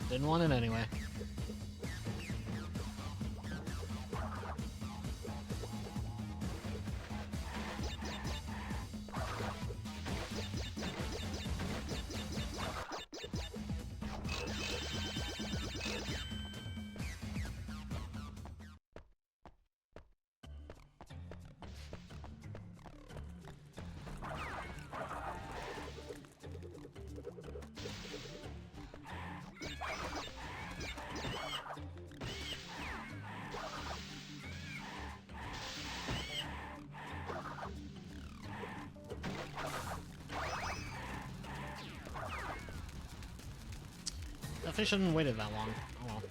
Didn't want it anyway. Definitely shouldn't have waited that long. Oh well.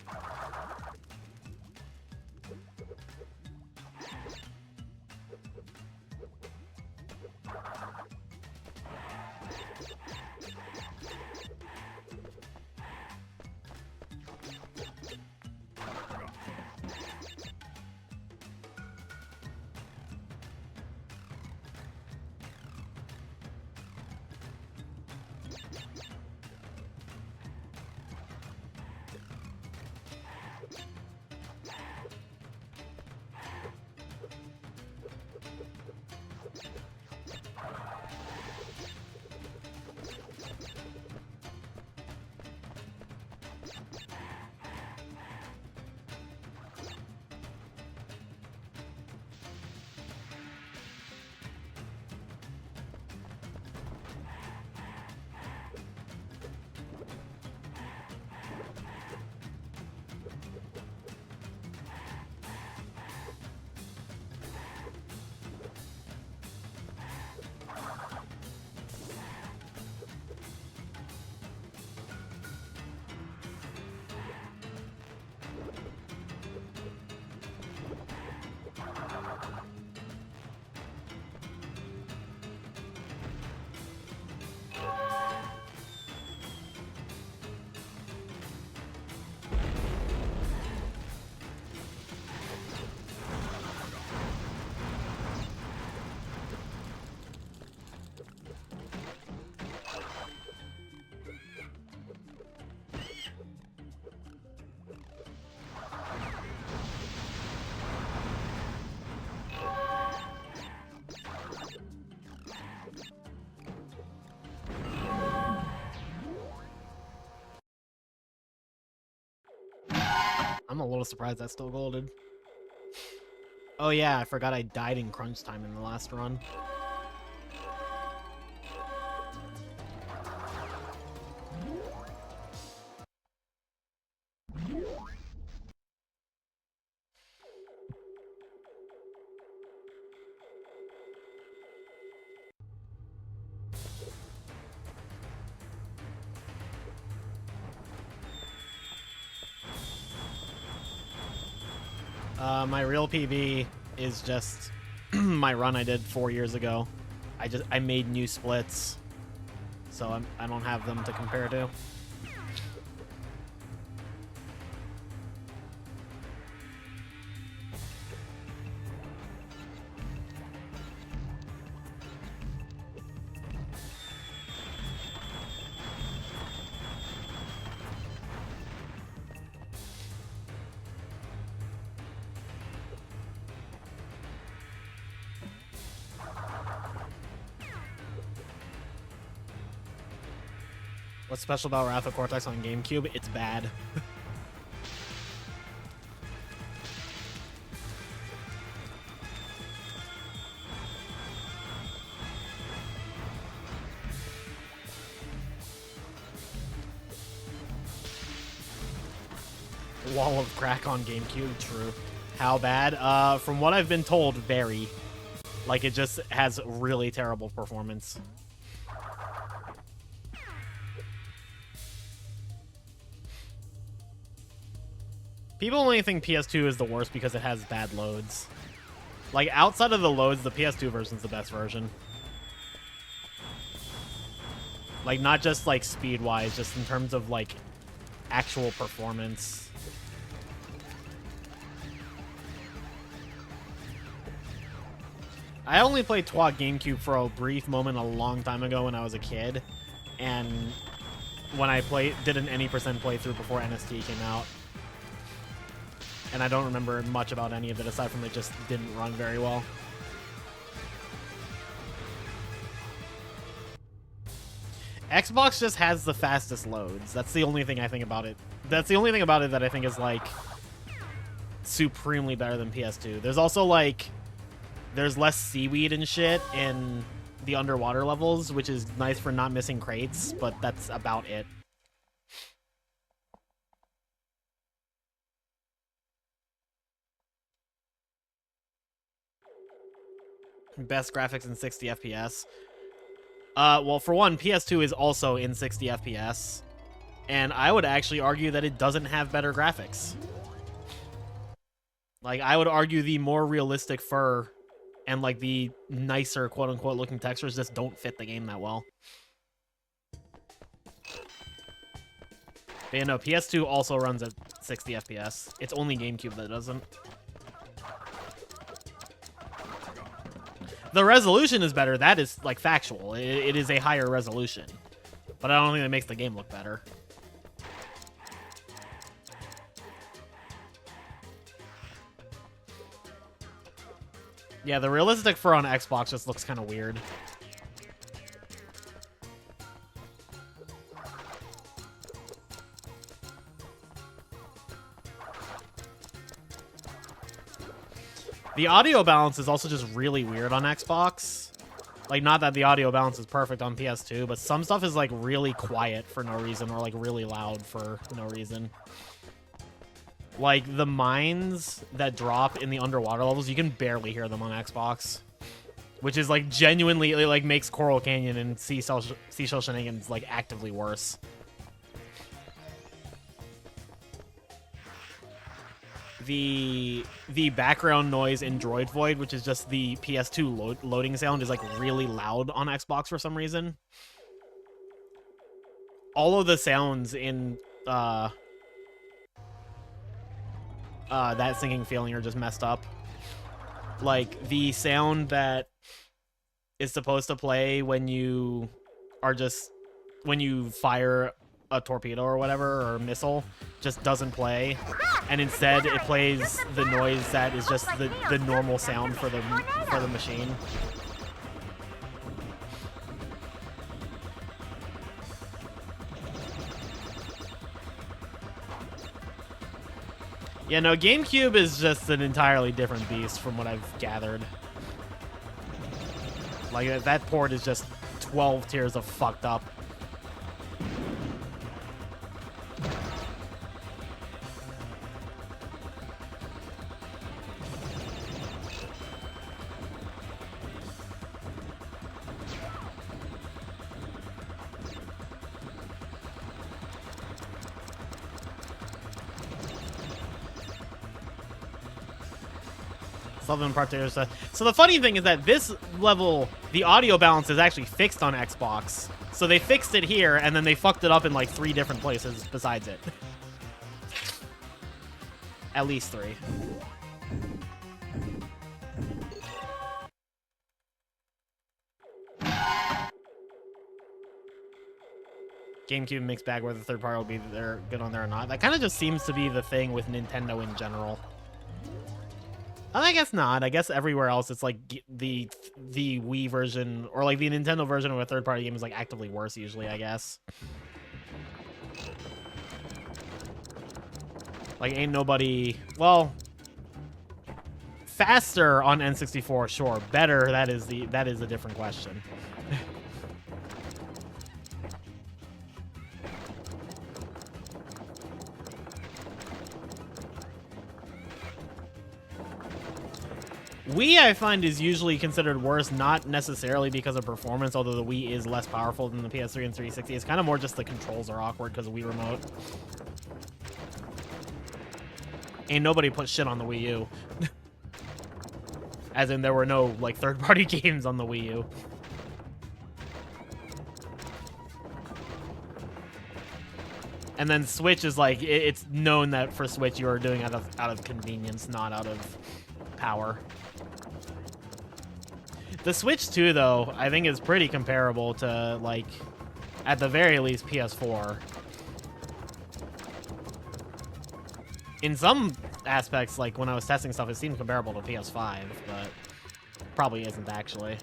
I'm a little surprised that's still golded. Oh yeah, I forgot I died in crunch time in the last run. My real PB is just my run I did 4 years ago. I made new splits, so I don't have them to compare to. What's special about Wrath of Cortex on GameCube? It's bad. Wall of crack on GameCube, true. How bad? From what I've been told, very. Like, it just has really terrible performance. People only think PS2 is the worst because it has bad loads. Like, outside of the loads, the PS2 version's the best version. Like, not just, like, speed-wise, just in terms of, like, actual performance. I only played TWA GameCube for a brief moment a long time ago when I was a kid. And when I did an any % playthrough before NST came out. And I don't remember much about any of it, aside from it just didn't run very well. Xbox just has the fastest loads. That's the only thing I think about it. That's the only thing about it that I think is, like, supremely better than PS2. There's also, like, there's less seaweed and shit in the underwater levels, which is nice for not missing crates, but that's about it. Best graphics in 60 FPS. Well, for one, PS2 is also in 60 FPS, and I would actually argue that it doesn't have better graphics. Like, I would argue the more realistic fur and, like, the nicer, quote-unquote, looking textures just don't fit the game that well. But yeah, no, PS2 also runs at 60 FPS. It's only GameCube that doesn't. The resolution is better. That is, like, factual. It is a higher resolution. But I don't think that makes the game look better. Yeah, the realistic fur on Xbox just looks kind of weird. The audio balance is also just really weird on Xbox. Like, not that the audio balance is perfect on PS2, but some stuff is, like, really quiet for no reason, or, like, really loud for no reason. Like, the mines that drop in the underwater levels, you can barely hear them on Xbox. Which is, like, genuinely, it, like, makes Coral Canyon and Seashell Shenanigans, like, actively worse. The background noise in Droid Void, which is just the PS2 loading sound, is, like, really loud on Xbox for some reason. All of the sounds in that singing feeling are just messed up. Like, the sound that is supposed to play when you fire a torpedo or whatever, or a missile, just doesn't play, and instead it plays the noise that is just the normal sound for the machine. Yeah, no, GameCube is just an entirely different beast from what I've gathered. Like, that port is just 12 tiers of fucked up. Southern Partiers. So the funny thing is that this level, the audio balance is actually fixed on Xbox. So they fixed it here, and then they fucked it up in like 3 different places besides it. At least 3. GameCube mixed bag where the third party will be there, good on there or not. That kind of just seems to be the thing with Nintendo in general. I guess not. I guess everywhere else it's like the Wii version or like the Nintendo version of a third party game is like actively worse usually, I guess. Like ain't nobody, well, faster on N64, sure. Better, that is a different question. Wii, I find, is usually considered worse, not necessarily because of performance, although the Wii is less powerful than the PS3 and 360. It's kind of more just the controls are awkward because of Wii Remote. Ain't nobody put shit on the Wii U. As in, there were no, like, third-party games on the Wii U. And then Switch is like, it's known that for Switch you are doing out of convenience, not out of power. The Switch 2, though, I think is pretty comparable to, like, at the very least, PS4. In some aspects, like, when I was testing stuff, it seemed comparable to PS5, but probably isn't, actually.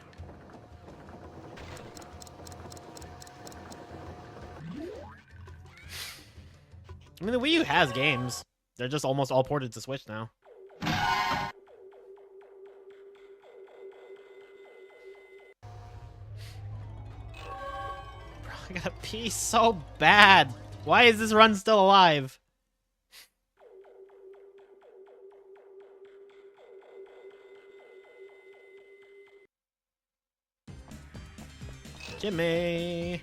I mean, the Wii U has games. They're just almost all ported to Switch now. I gotta pee so bad. Why is this run still alive? Jimmy.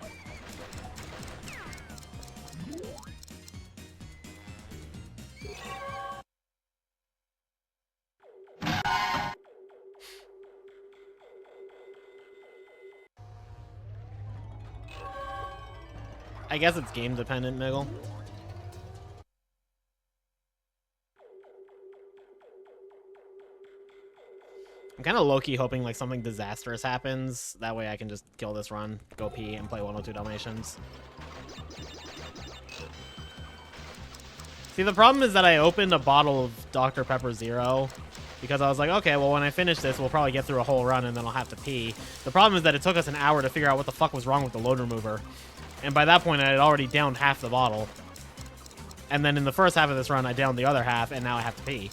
I guess it's game dependent, Niggle. I'm kind of low-key hoping like something disastrous happens. That way I can just kill this run, go pee, and play 102 Dalmatians. See, the problem is that I opened a bottle of Dr. Pepper Zero because I was like, okay, well, when I finish this, we'll probably get through a whole run and then I'll have to pee. The problem is that it took us an hour to figure out what the fuck was wrong with the load remover. And by that point, I had already downed half the bottle. And then in the first half of this run, I downed the other half, and now I have to pee.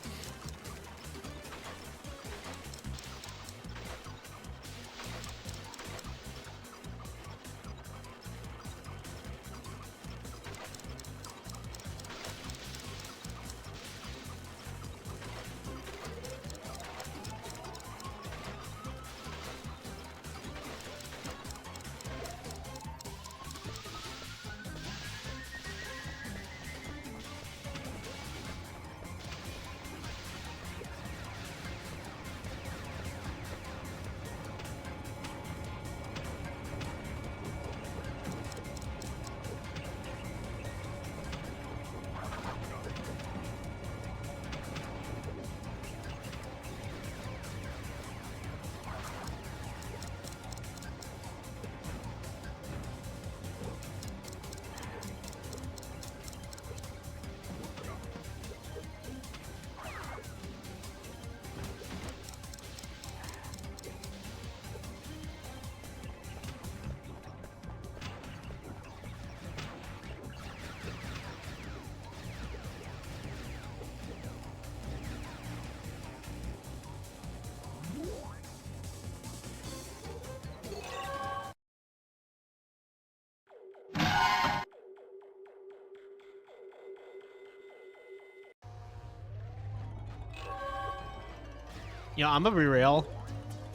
You know, I'm gonna be real.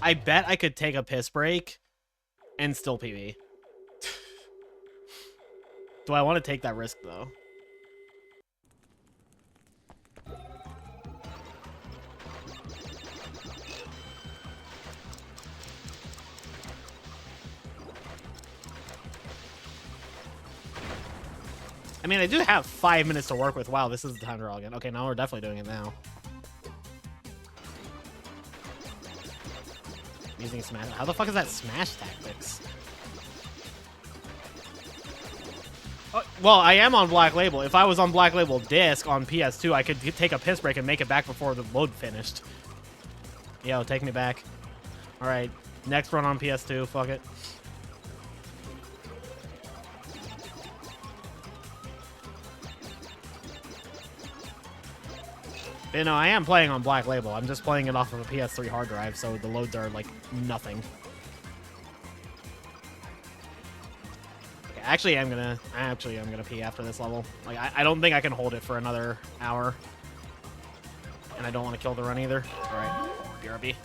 I bet I could take a piss break and still PB. Do I want to take that risk, though? I mean, I do have 5 minutes to work with. Wow, this is the time to roll again. Okay, now we're definitely doing it now. Using smash. How the fuck is that smash tactics? Oh, well, I am on Black Label. If I was on Black Label disc on PS2, I could take a piss break and make it back before the load finished. Yo, take me back. All right, next run on PS2. Fuck it. You know, I am playing on Black Label. I'm just playing it off of a PS3 hard drive, so the loads are like nothing. Okay, actually, I'm gonna pee after this level. Like, I don't think I can hold it for another hour, and I don't want to kill the run either. All right, BRB.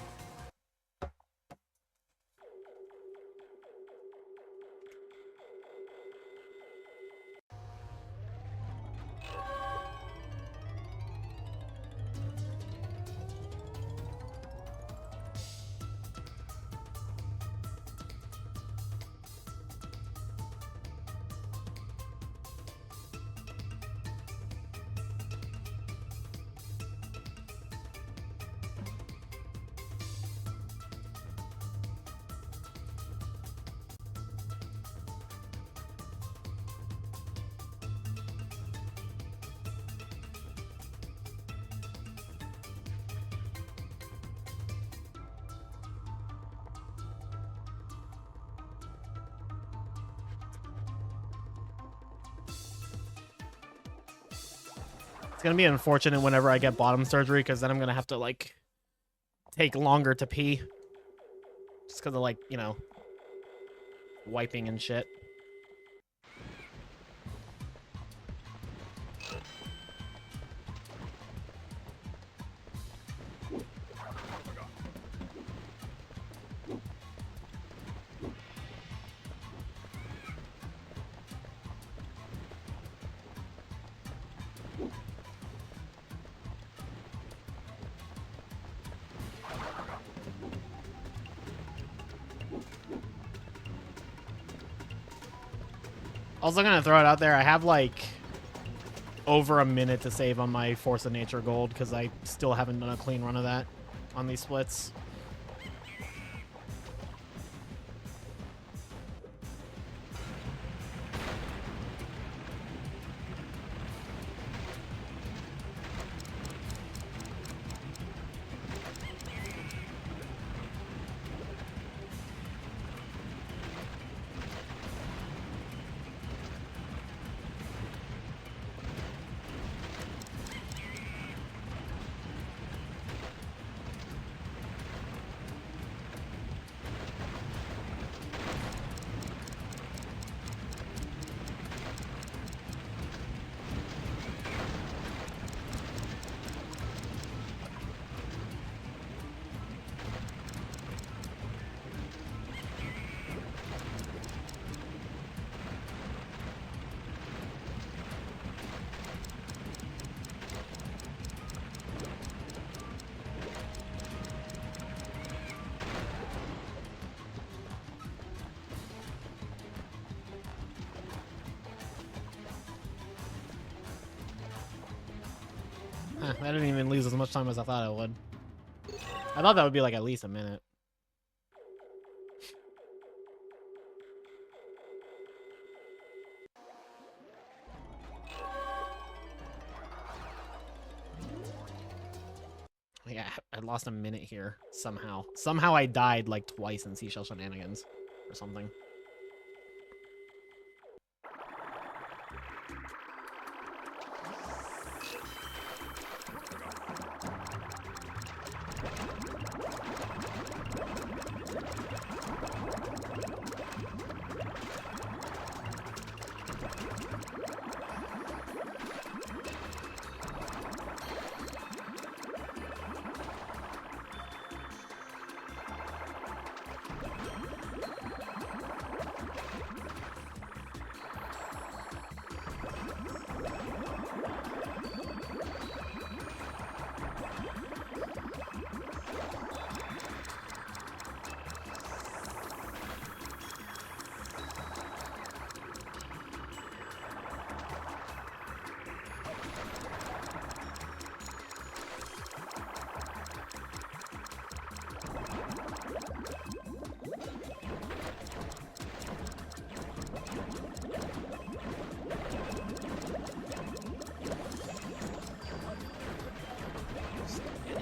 It's gonna be unfortunate whenever I get bottom surgery, because then I'm gonna have to like take longer to pee, just because of like, you know, wiping and shit. Also gonna throw it out there, I have like over a minute to save on my Force of Nature gold, because I still haven't done a clean run of that on these splits. I didn't even lose as much time as I thought I would. I thought that would be like at least a minute. Yeah, I lost a minute here somehow. Somehow I died like twice in Seashell Shenanigans or something.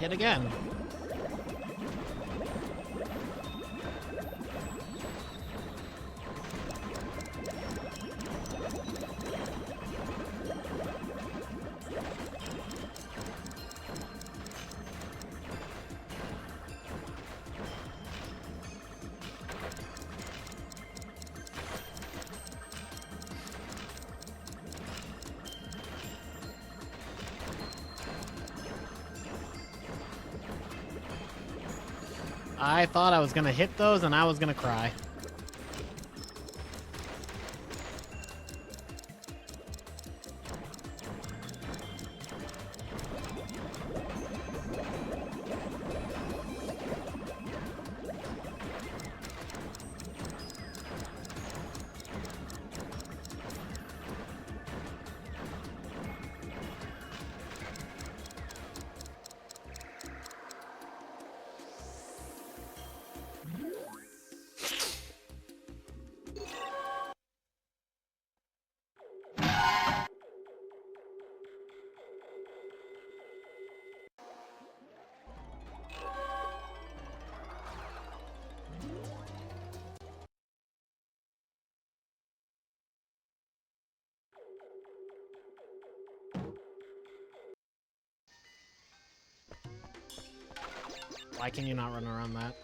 Yet again. I thought I was gonna hit those and I was gonna cry. Why can you not run around that?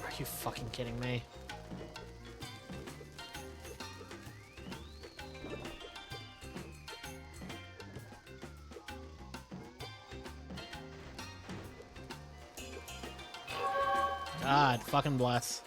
Are you fucking kidding me? God fucking bless.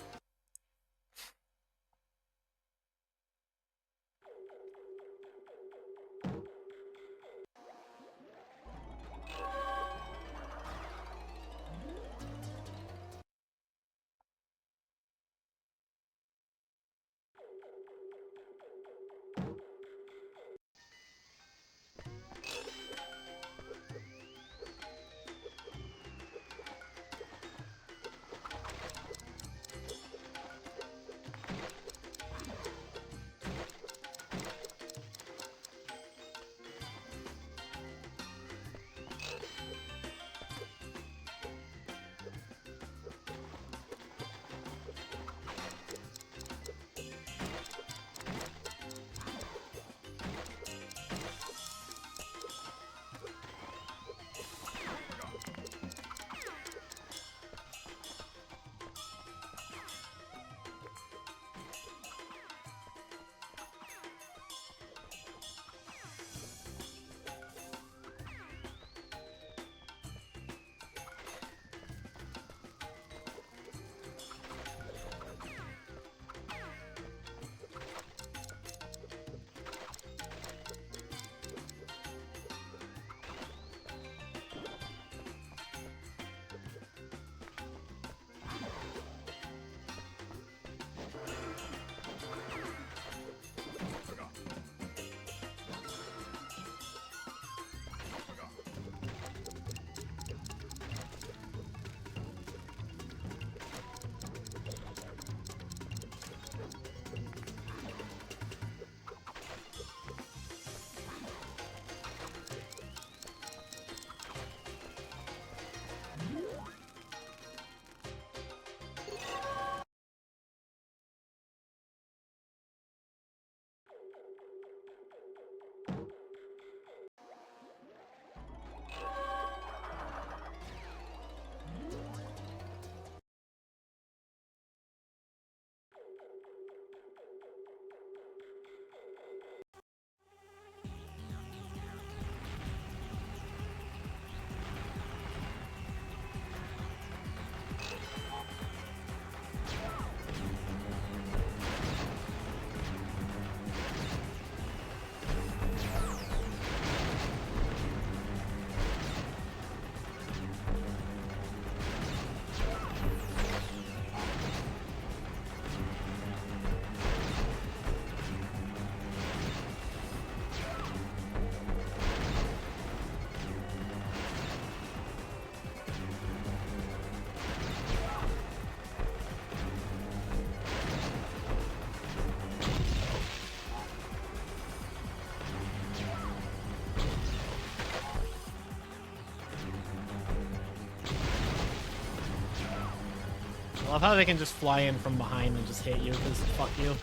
I love how they can just fly in from behind and just hit you, because fuck you.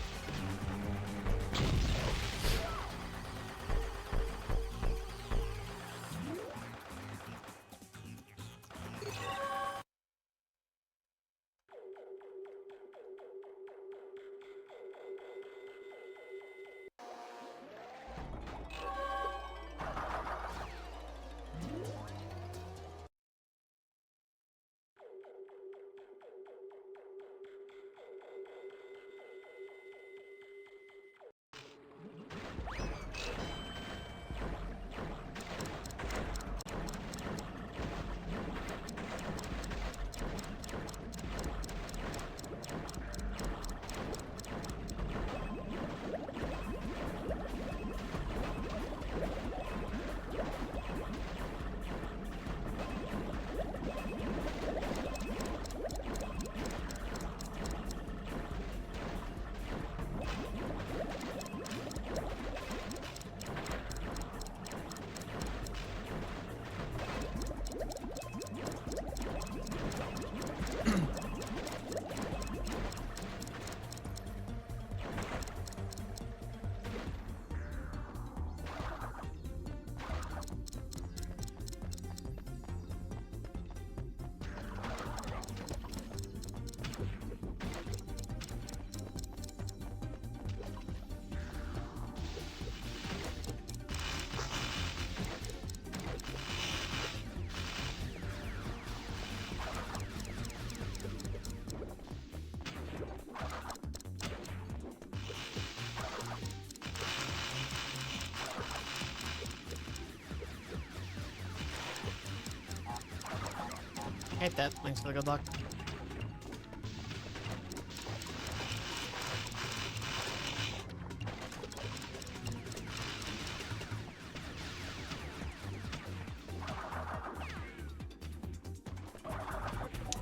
Hate that. Thanks for the good luck.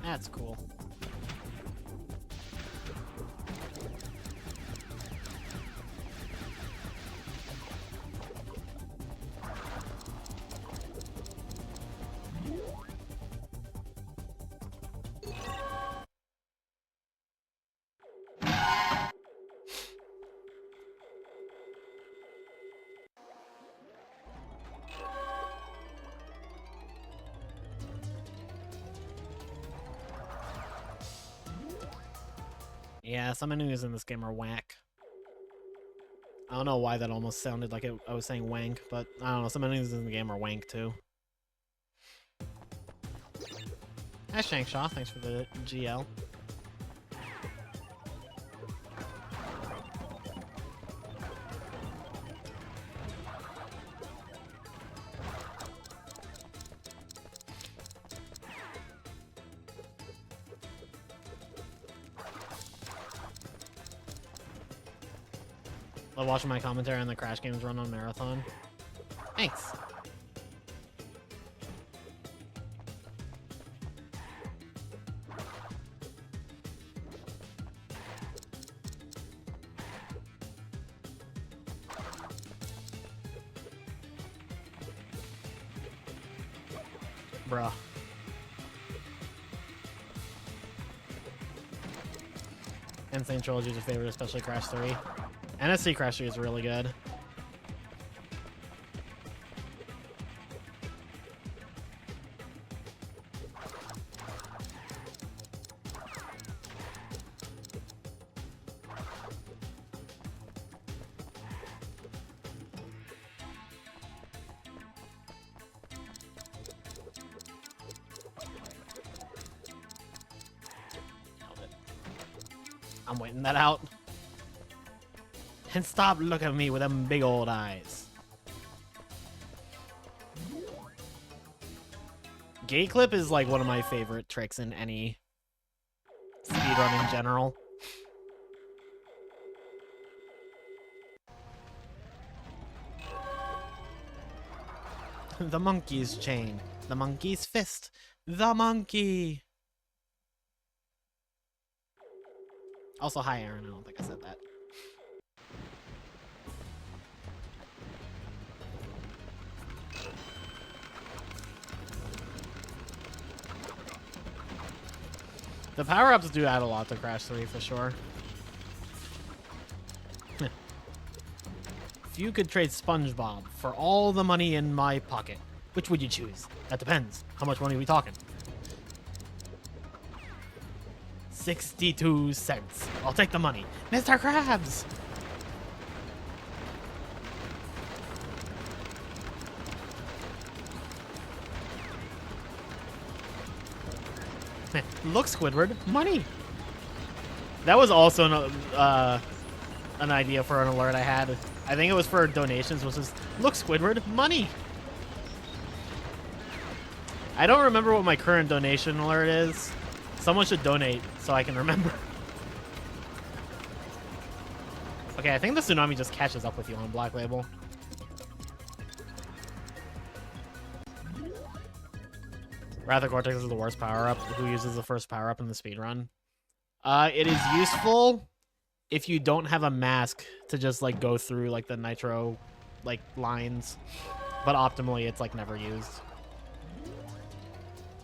That's cool. Yeah, some enemies in this game are whack. I don't know why that almost sounded like I was saying wank, but I don't know, some enemies in the game are wank too. Hi Shankshaw, thanks for the GL. Love watching my commentary on the Crash games run on Marathon. Thanks. Bruh. Insane Trilogy is your favorite, especially Crash 3. NSC Crash 3 is really good. Nailed it. I'm waiting that out. And stop looking at me with them big old eyes. Gate clip is like one of my favorite tricks in any speedrun in general. The monkey's chain. The monkey's fist. The monkey. Also, hi Aaron, I don't think I said that. The power-ups do add a lot to Crash 3 for sure. If you could trade SpongeBob for all the money in my pocket, which would you choose? That depends. How much money are we talking? 62 cents. I'll take the money. Mr. Krabs! Look, Squidward, money. That was also an idea for an alert I had. I think it was for donations, which is, look, Squidward, money. I don't remember what my current donation alert is. Someone should donate so I can remember. Okay, I think the tsunami just catches up with you on Black Label. Wrath of Cortex is the worst power-up. Who uses the first power-up in the speedrun? It is useful if you don't have a mask to just, like, go through, like, the nitro, like, lines. But optimally, it's, like, never used.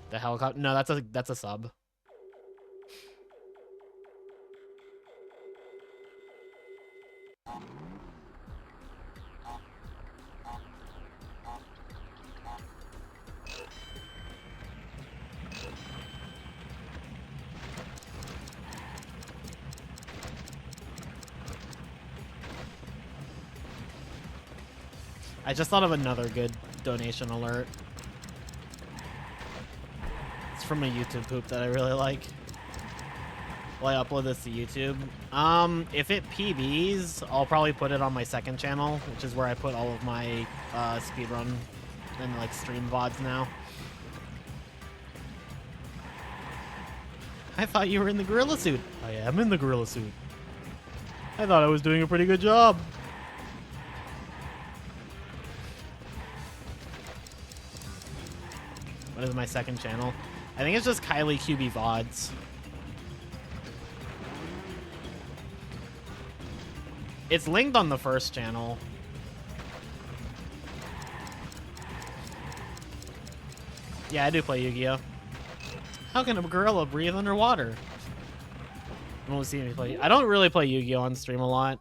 The helicopter? No, that's a sub. I just thought of another good donation alert. It's from a YouTube poop that I really like. Will I upload this to YouTube? If it PBs, I'll probably put it on my second channel, which is where I put all of my speedrun and like stream VODs now. I thought you were in the gorilla suit. I am in the gorilla suit. I thought I was doing a pretty good job. What is my second channel? I think it's just Kylie QB VODs. It's linked on the first channel. Yeah, I do play Yu-Gi-Oh! How can a gorilla breathe underwater? I don't see me play. I don't really play Yu-Gi-Oh! On stream a lot.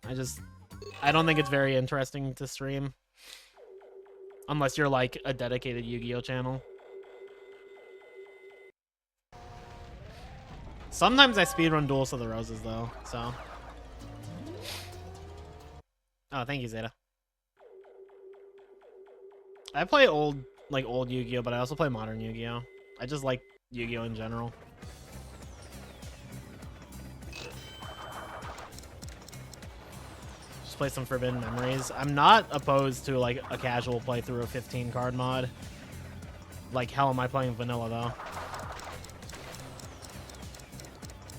I don't think it's very interesting to stream. Unless you're like a dedicated Yu-Gi-Oh! Channel. Sometimes I speedrun Duels of the Roses, though, so... Oh, thank you, Zeta. I play old Yu-Gi-Oh!, but I also play modern Yu-Gi-Oh! I just like Yu-Gi-Oh! In general. Just play some Forbidden Memories. I'm not opposed to, like, a casual playthrough of 15-card mod. Like, hell am I playing vanilla, though?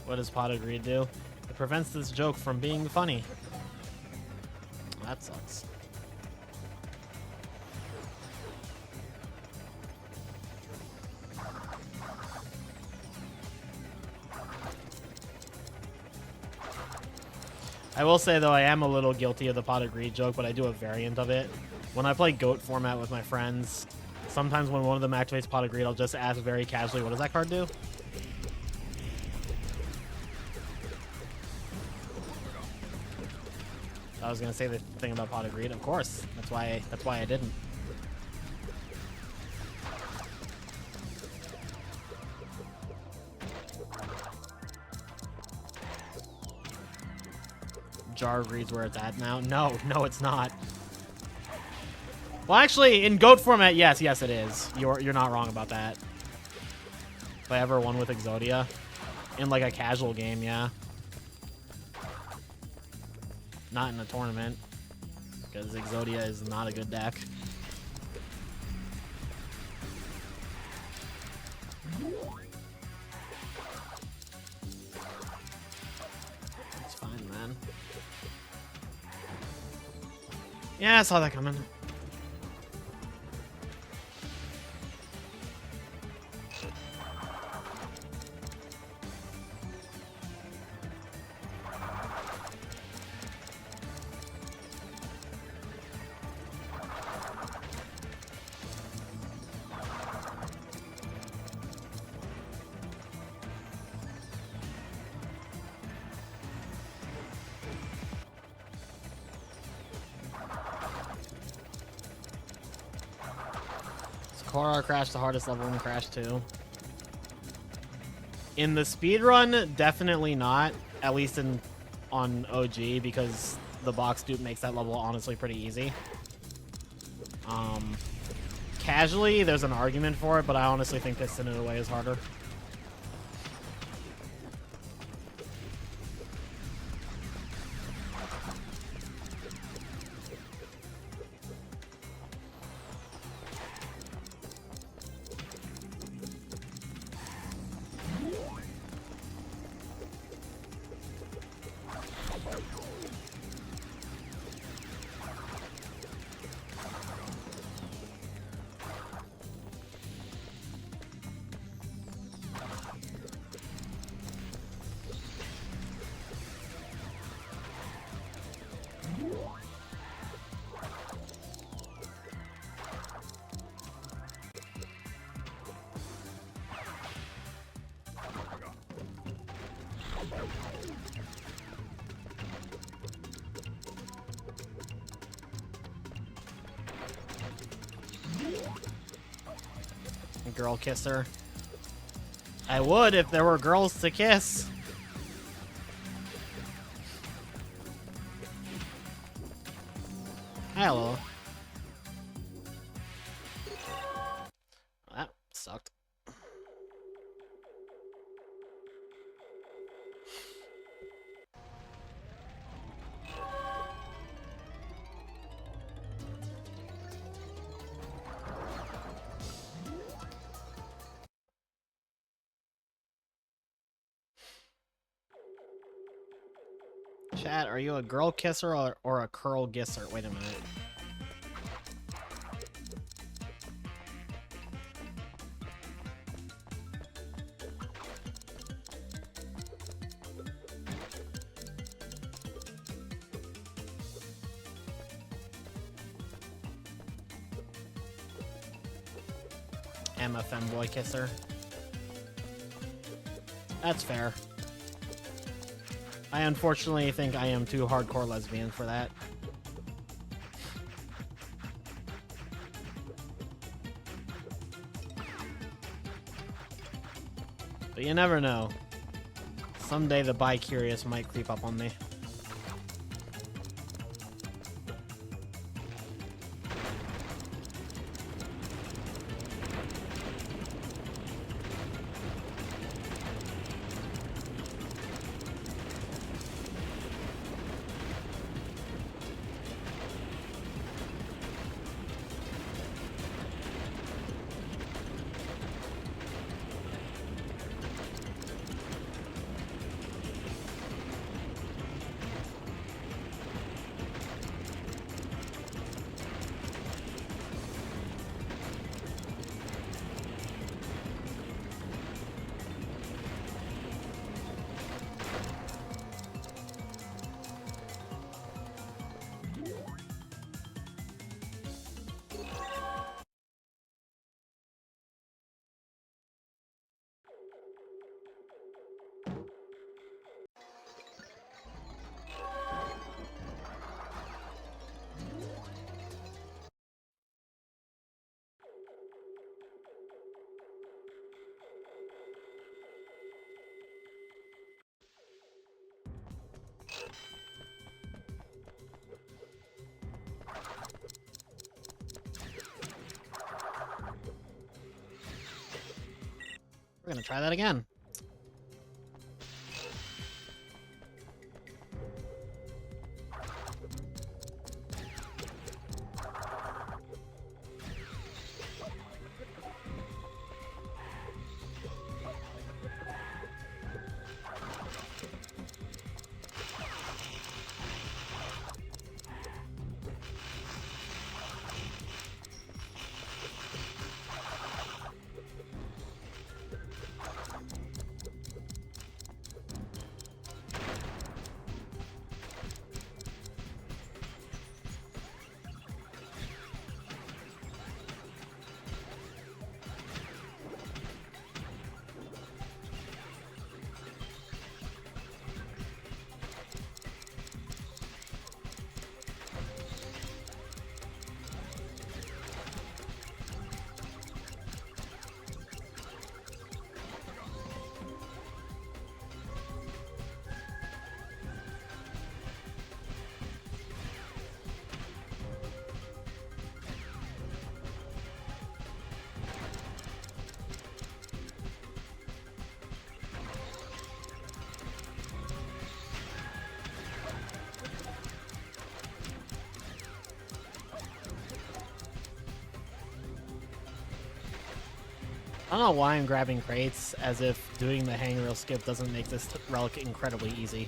What does Pot of Greed do? It prevents this joke from being funny. That sucks. I will say, though, I am a little guilty of the Pot of Greed joke, but I do a variant of it. When I play GOAT format with my friends, sometimes when one of them activates Pot of Greed, I'll just ask very casually, what does that card do? I was gonna say the thing about Pot of Greed, of course. That's why I didn't. Jar of Greed's where it's at now. No, it's not. Well, actually, in GOAT format, yes, it is. You're not wrong about that. If I ever won with Exodia in like a casual game, yeah. Not in a tournament, because Exodia is not a good deck. It's fine, man. Yeah, I saw that coming. Horror Crash the hardest level in Crash 2? In the speedrun, definitely not. At least on OG, because the box dupe makes that level honestly pretty easy. Casually, there's an argument for it, but I honestly think this Sin It Away is harder. Girl kisser. I would if there were girls to kiss. Hello. That sucked. Chat, are you a girl kisser or a curl gisser? Wait a minute. Am a femboy kisser. That's fair. I unfortunately think I am too hardcore lesbian for that. But you never know. Someday the bi-curious might creep up on me. We're gonna try that again. I don't know why I'm grabbing crates, as if doing the handrail skip doesn't make this relic incredibly easy.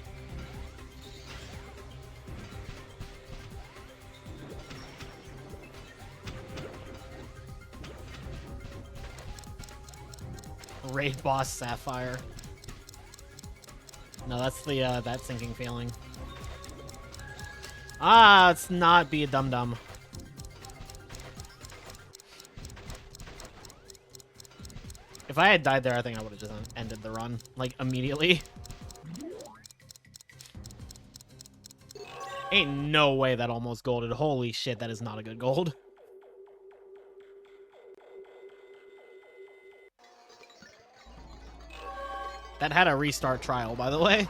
Raid boss Sapphire. No, that's the that sinking feeling. Ah, let's not be a dum-dum. If I had died there, I think I would have just ended the run, like, immediately. Ain't no way that almost golded. Holy shit, that is not a good gold. That had a restart trial, by the way.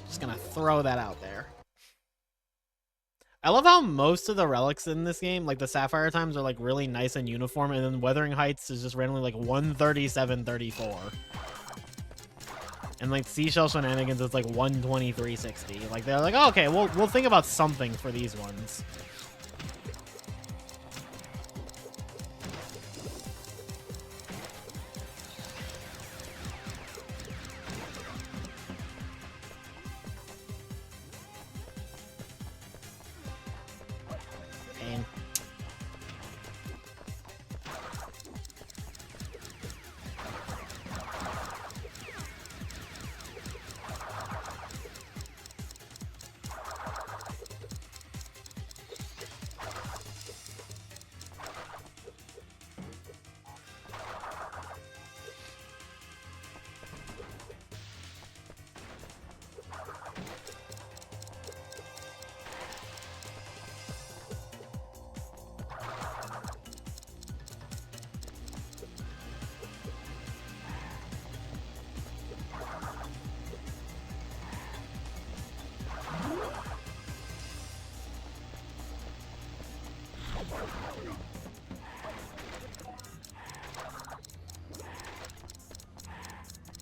Just gonna throw that out there. I love how most of the relics in this game, like the Sapphire times, are like really nice and uniform, and then Weathering Heights is just randomly like 137.34. And like Seashell Shenanigans is like 123.60. Like they're like, oh, okay, we'll think about something for these ones. Pain.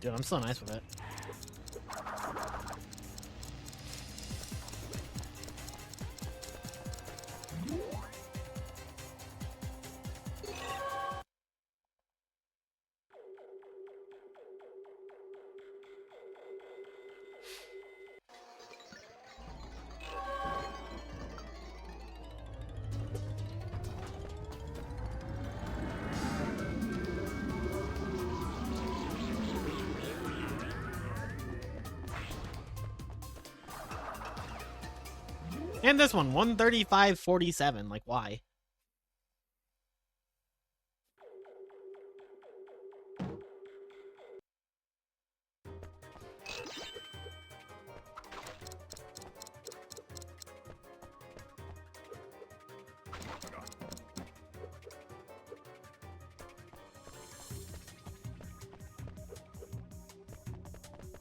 Dude, I'm so nice with it. And this one, 135.47. Like, why?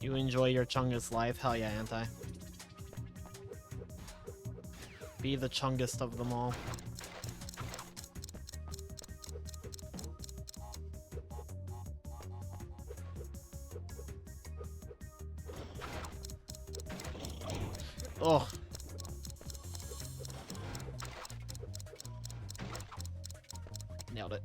You enjoy your Chungus life? Hell yeah, Anti. Be the chungest of them all. Oh. Nailed it.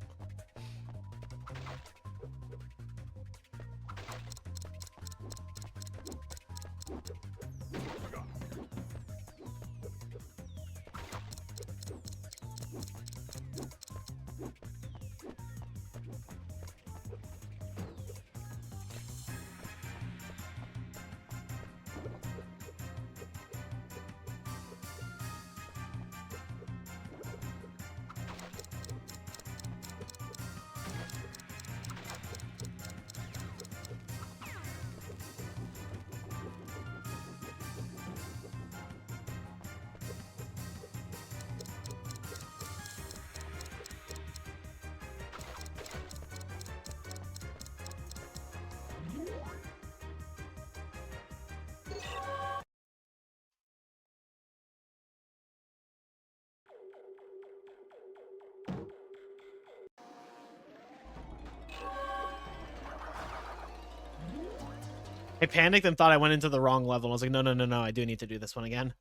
I panicked and thought I went into the wrong level. I was like, no, no, no, no, I do need to do this one again.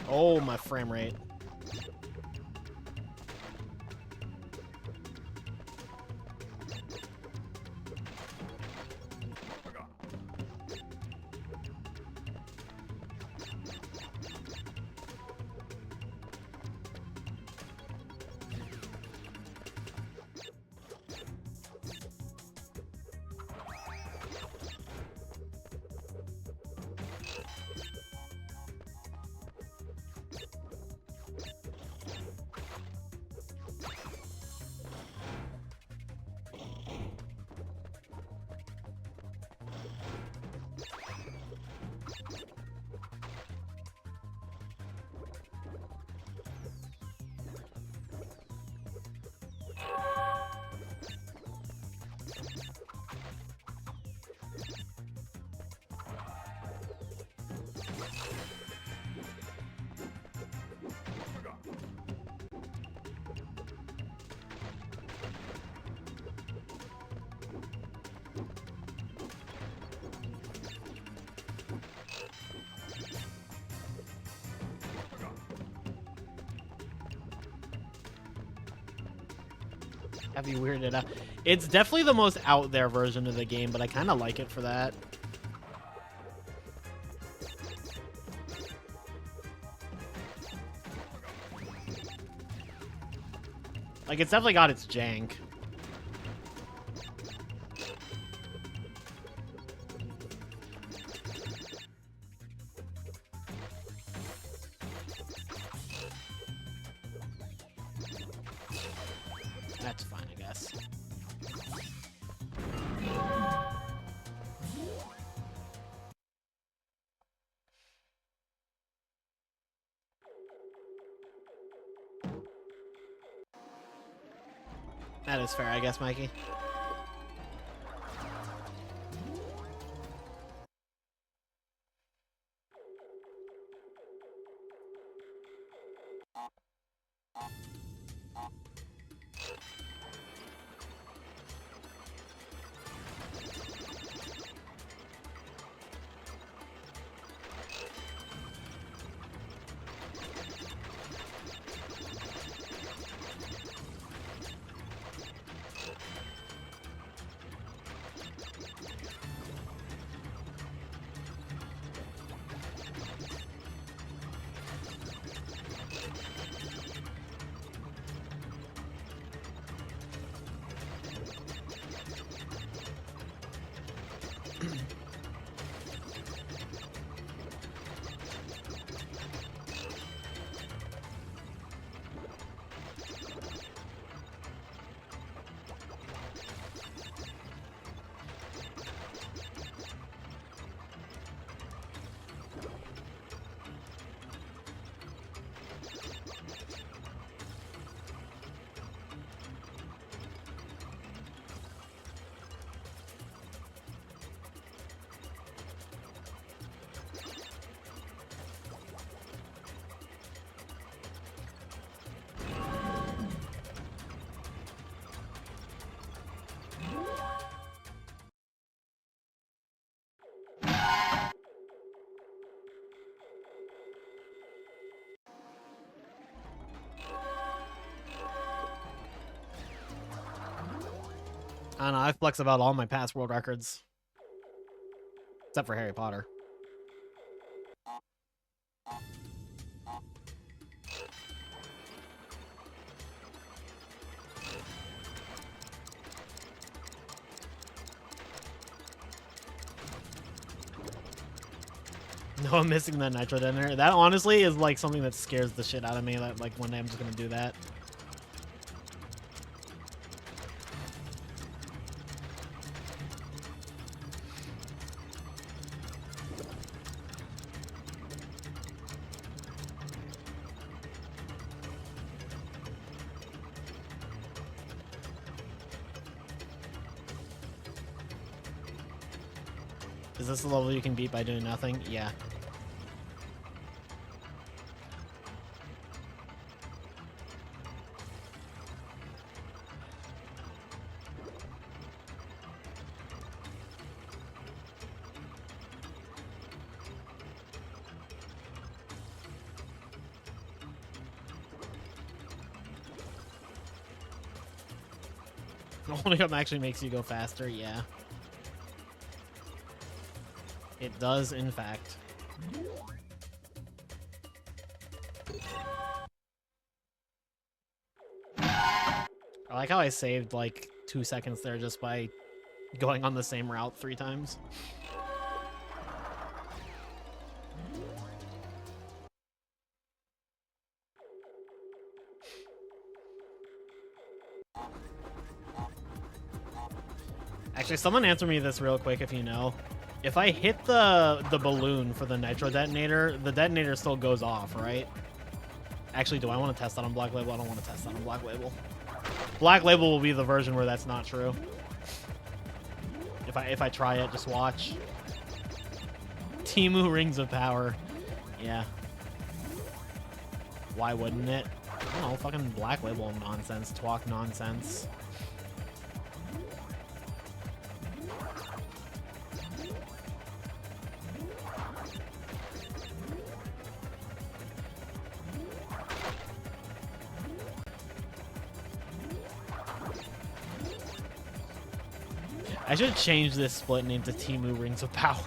Oh, my frame rate. Have you weirded out? It's definitely the most out there version of the game, but I kind of like it for that. Like, it's definitely got its jank. That's fine, I guess. That is fair, I guess, Mikey. I don't know, I flex about all my past world records. Except for Harry Potter. No, I'm missing that nitro detonator. That honestly is like something that scares the shit out of me. That like one day I'm just gonna do that. Is this the level you can beat by doing nothing? Yeah. Holding up actually makes you go faster, yeah. It does, in fact. I like how I saved like 2 seconds there just by going on the same route 3 times. Actually, someone answer me this real quick if you know. If I hit the balloon for the nitro detonator, the detonator still goes off, right? Actually, do I want to test that on Black Label? I don't want to test that on Black Label. Black Label will be the version where that's not true. If I try it, just watch. Timu Rings of Power. Yeah. Why wouldn't it? I don't know, fucking Black Label nonsense, twalk nonsense. I should change this split name to Timu Rings of Power.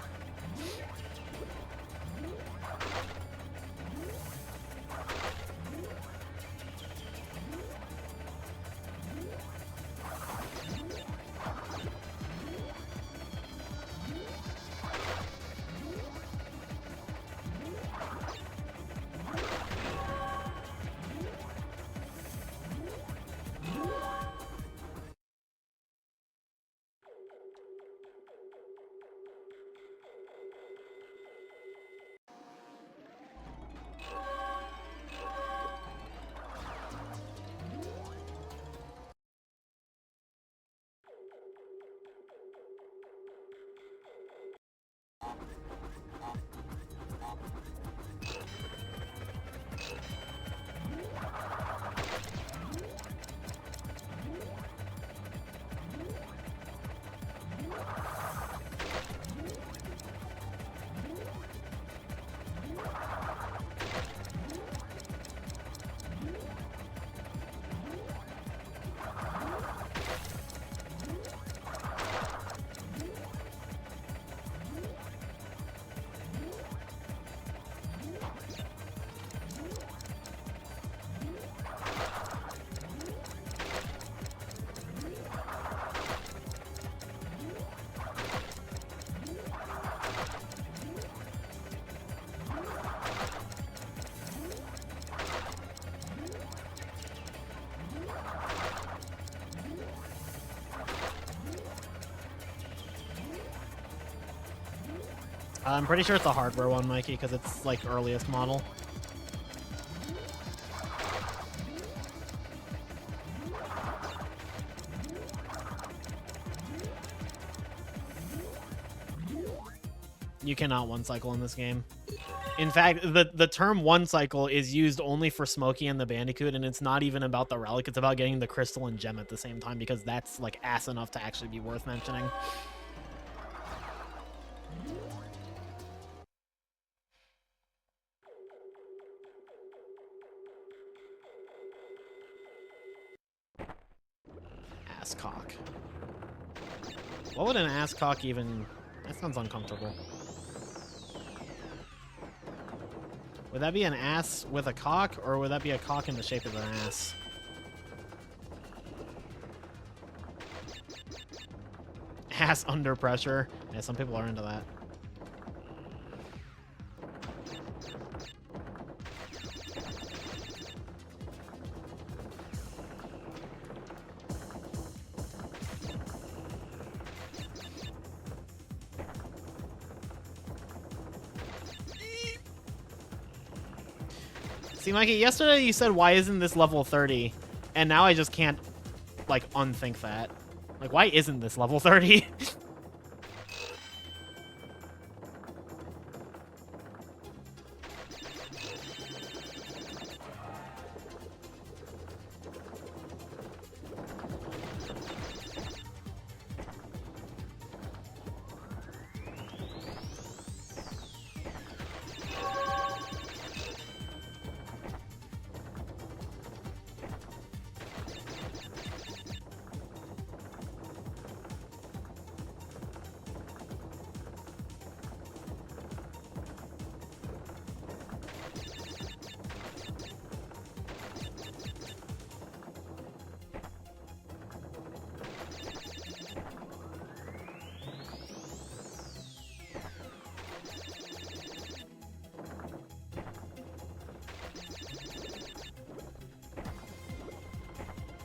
I'm pretty sure it's a hardware one, Mikey, because it's like earliest model. You cannot one cycle in this game. In fact, the term one cycle is used only for Smokey and the Bandicoot, and it's not even about the relic. It's about getting the crystal and gem at the same time, because that's like ass enough to actually be worth mentioning. Asscock. What would an asscock even... That sounds uncomfortable. Would that be an ass with a cock, or would that be a cock in the shape of an ass? Ass under pressure. Yeah, some people are into that. See, Mikey, yesterday you said, why isn't this level 30? And now I just can't, like, unthink that. Like, why isn't this level 30?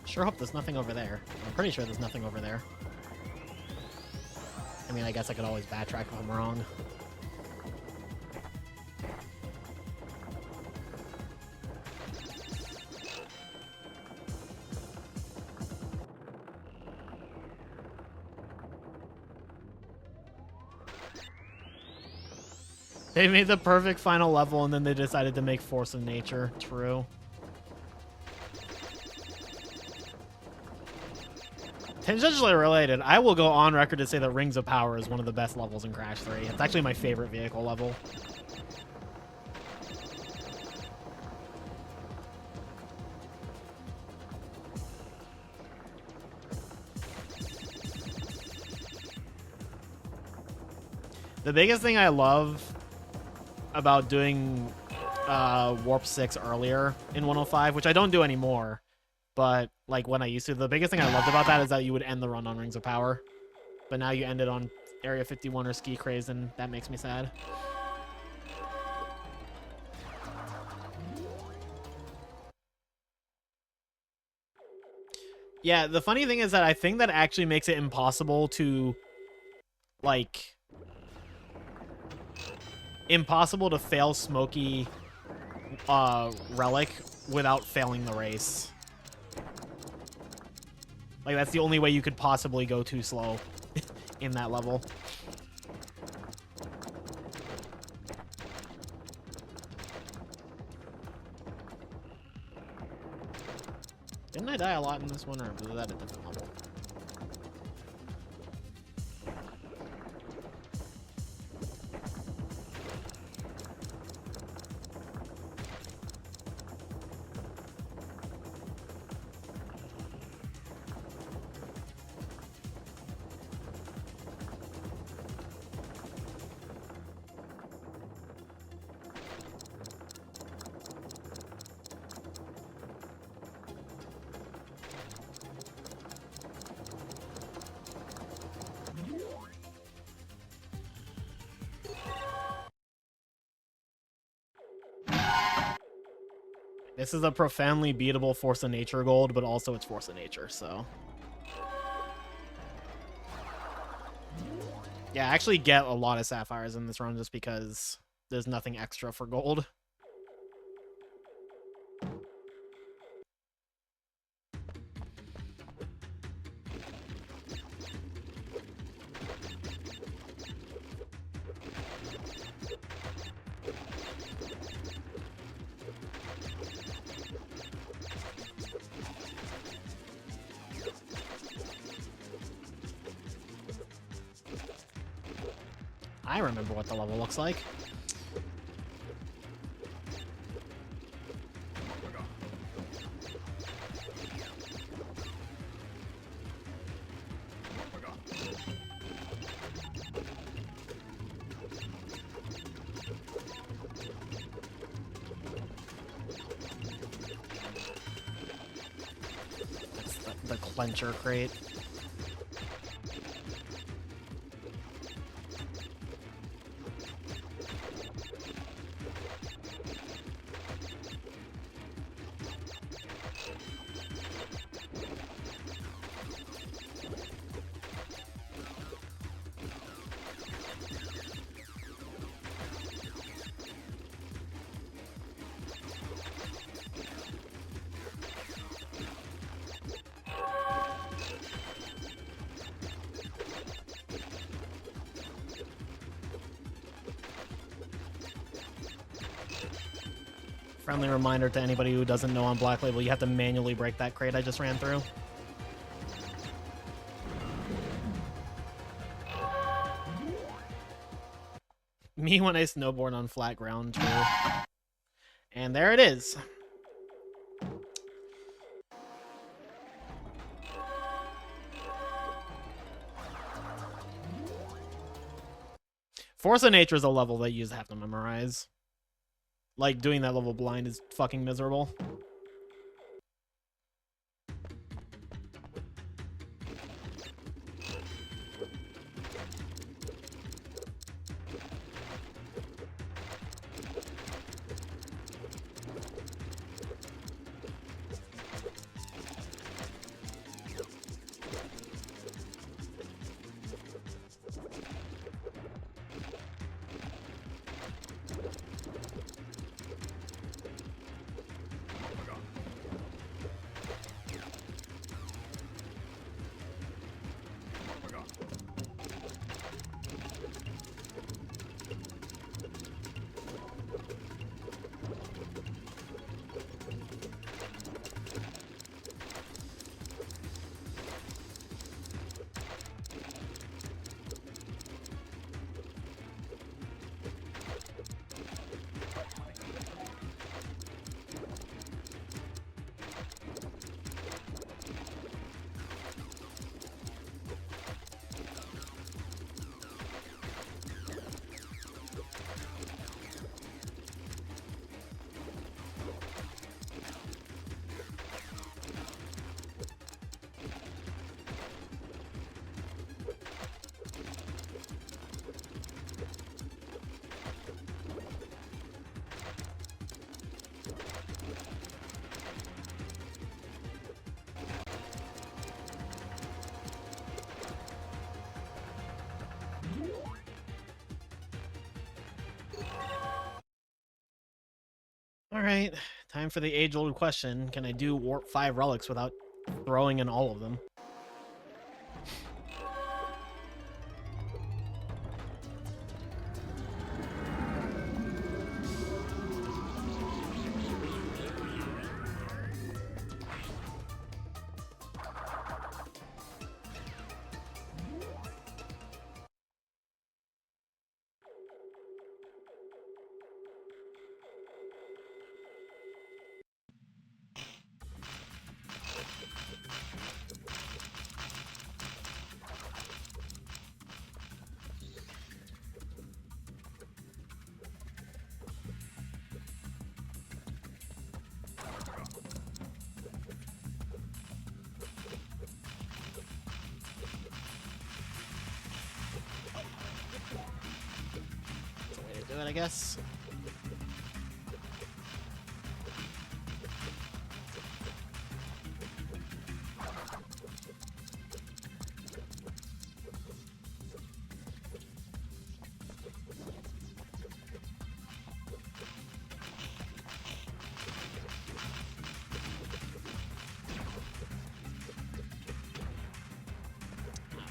Sure hope there's nothing over there. I'm pretty sure there's nothing over there. I mean, I guess I could always backtrack if I'm wrong. They made the perfect final level and then they decided to make Force of Nature. True. Tangentially related, I will go on record to say that Rings of Power is one of the best levels in Crash 3. It's actually my favorite vehicle level. The biggest thing I love about doing Warp 6 earlier in 105, which I don't do anymore, but like when I used to, the biggest thing I loved about that is that you would end the run on Rings of Power. But now you end it on Area 51 or Ski Craze, and that makes me sad. Yeah, the funny thing is that I think that actually makes it impossible to, like, fail Smokey Relic without failing the race. Like, that's the only way you could possibly go too slow in that level. Didn't I die a lot in this one, or was that a different level? This is a profoundly beatable Force of Nature gold, but also it's Force of Nature, so... Yeah, I actually get a lot of Sapphires in this run just because there's nothing extra for gold. I remember what the level looks like. That's the clencher crate. Friendly reminder to anybody who doesn't know on Black Label, you have to manually break that crate I just ran through. Me when I snowboard on flat ground, true. And there it is. Force of Nature is a level that you just have to memorize. Like, doing that level blind is fucking miserable. Alright, time for the age-old question. Can I do Warp 5 relics without throwing in all of them? Do it, I guess.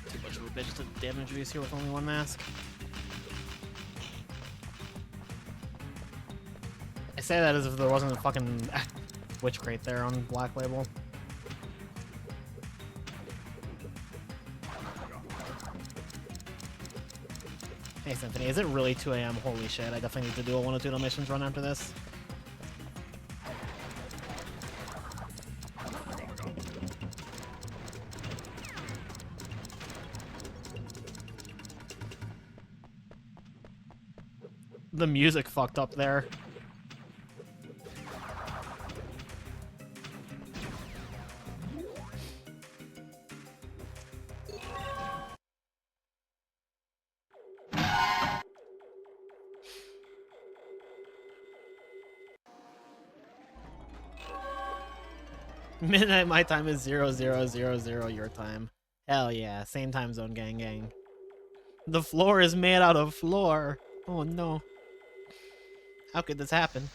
Too much of a bitch to damage reduce here with only one mask. I say that as if there wasn't a fucking witch crate there on Black Label. Hey Symphony, is it really 2 AM? Holy shit, I definitely need to do a longitudinal missions run after this. The music fucked up there. Midnight my time is 0000 your time. Hell yeah, same time zone, gang gang. The floor is made out of floor. Oh no. How could this happen?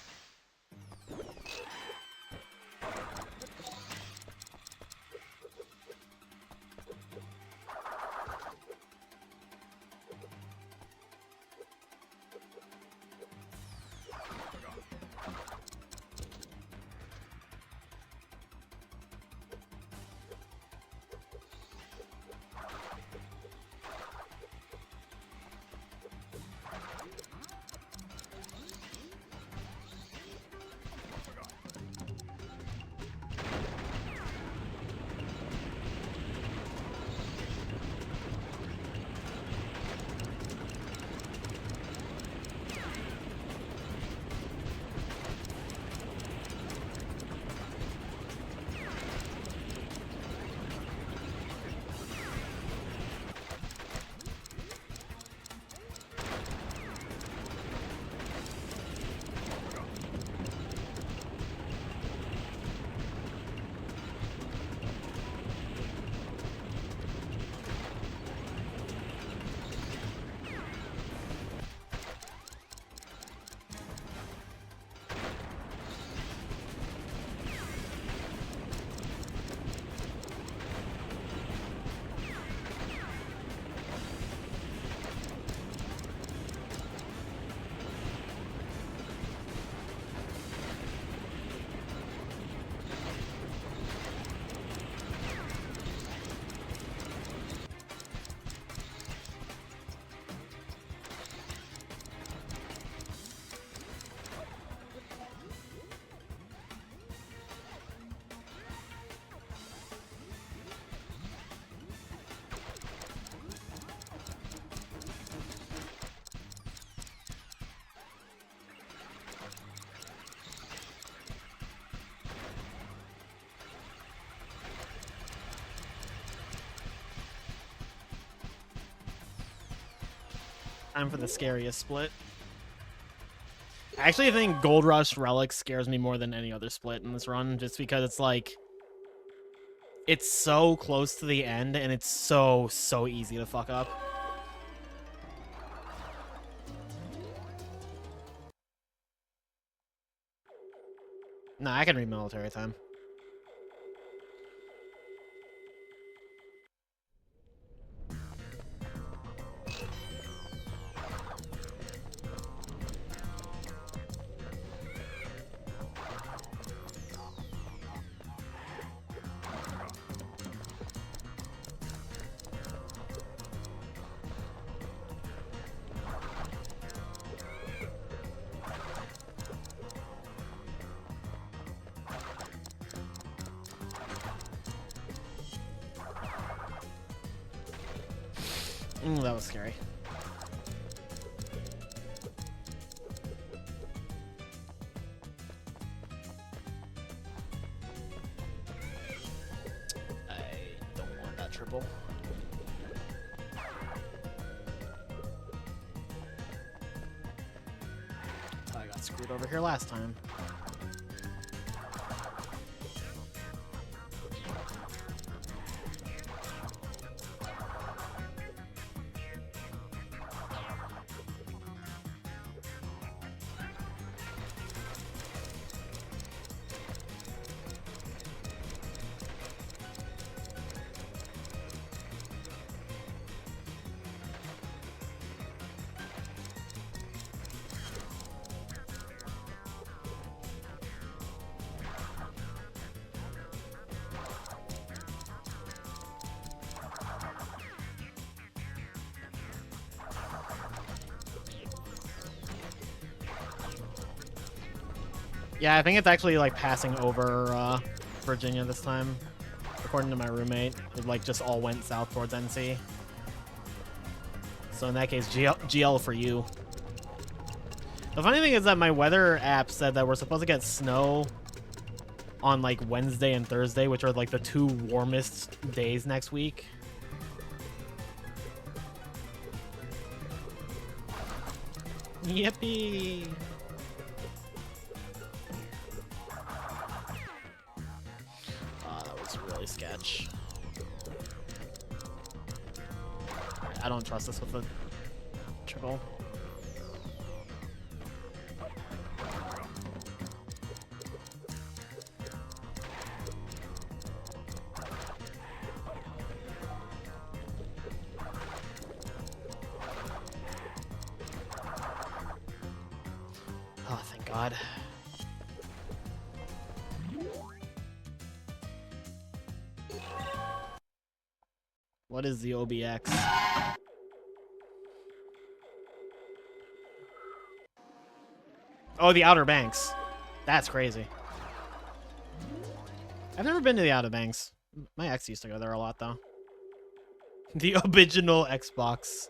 Time for the scariest split. I actually think Gold Rush Relic scares me more than any other split in this run, just because it's like... It's so close to the end, and it's so easy to fuck up. Nah, I can read military time. That was scary. I don't want that triple. I got screwed over here last time. Yeah, I think it's actually like passing over Virginia this time. According to my roommate, it like just all went south towards NC. So in that case, GL for you. The funny thing is that my weather app said that we're supposed to get snow on like Wednesday and Thursday, which are like the 2 warmest days next week. Yippee! That was really sketch. I don't trust this with the triple. Oh, thank God. What is the OBX? Oh, the Outer Banks. That's crazy. I've never been to the Outer Banks. My ex used to go there a lot, though. The original Xbox.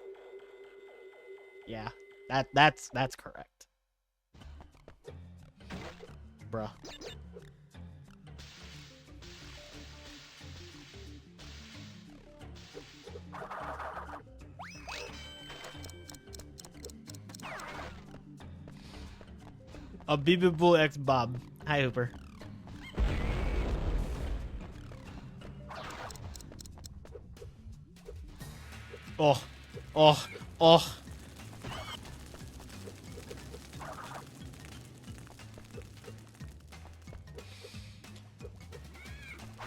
Yeah, that's correct. Bruh. A Beebeebull X Bob. Hi, Hooper. Oh, oh, oh.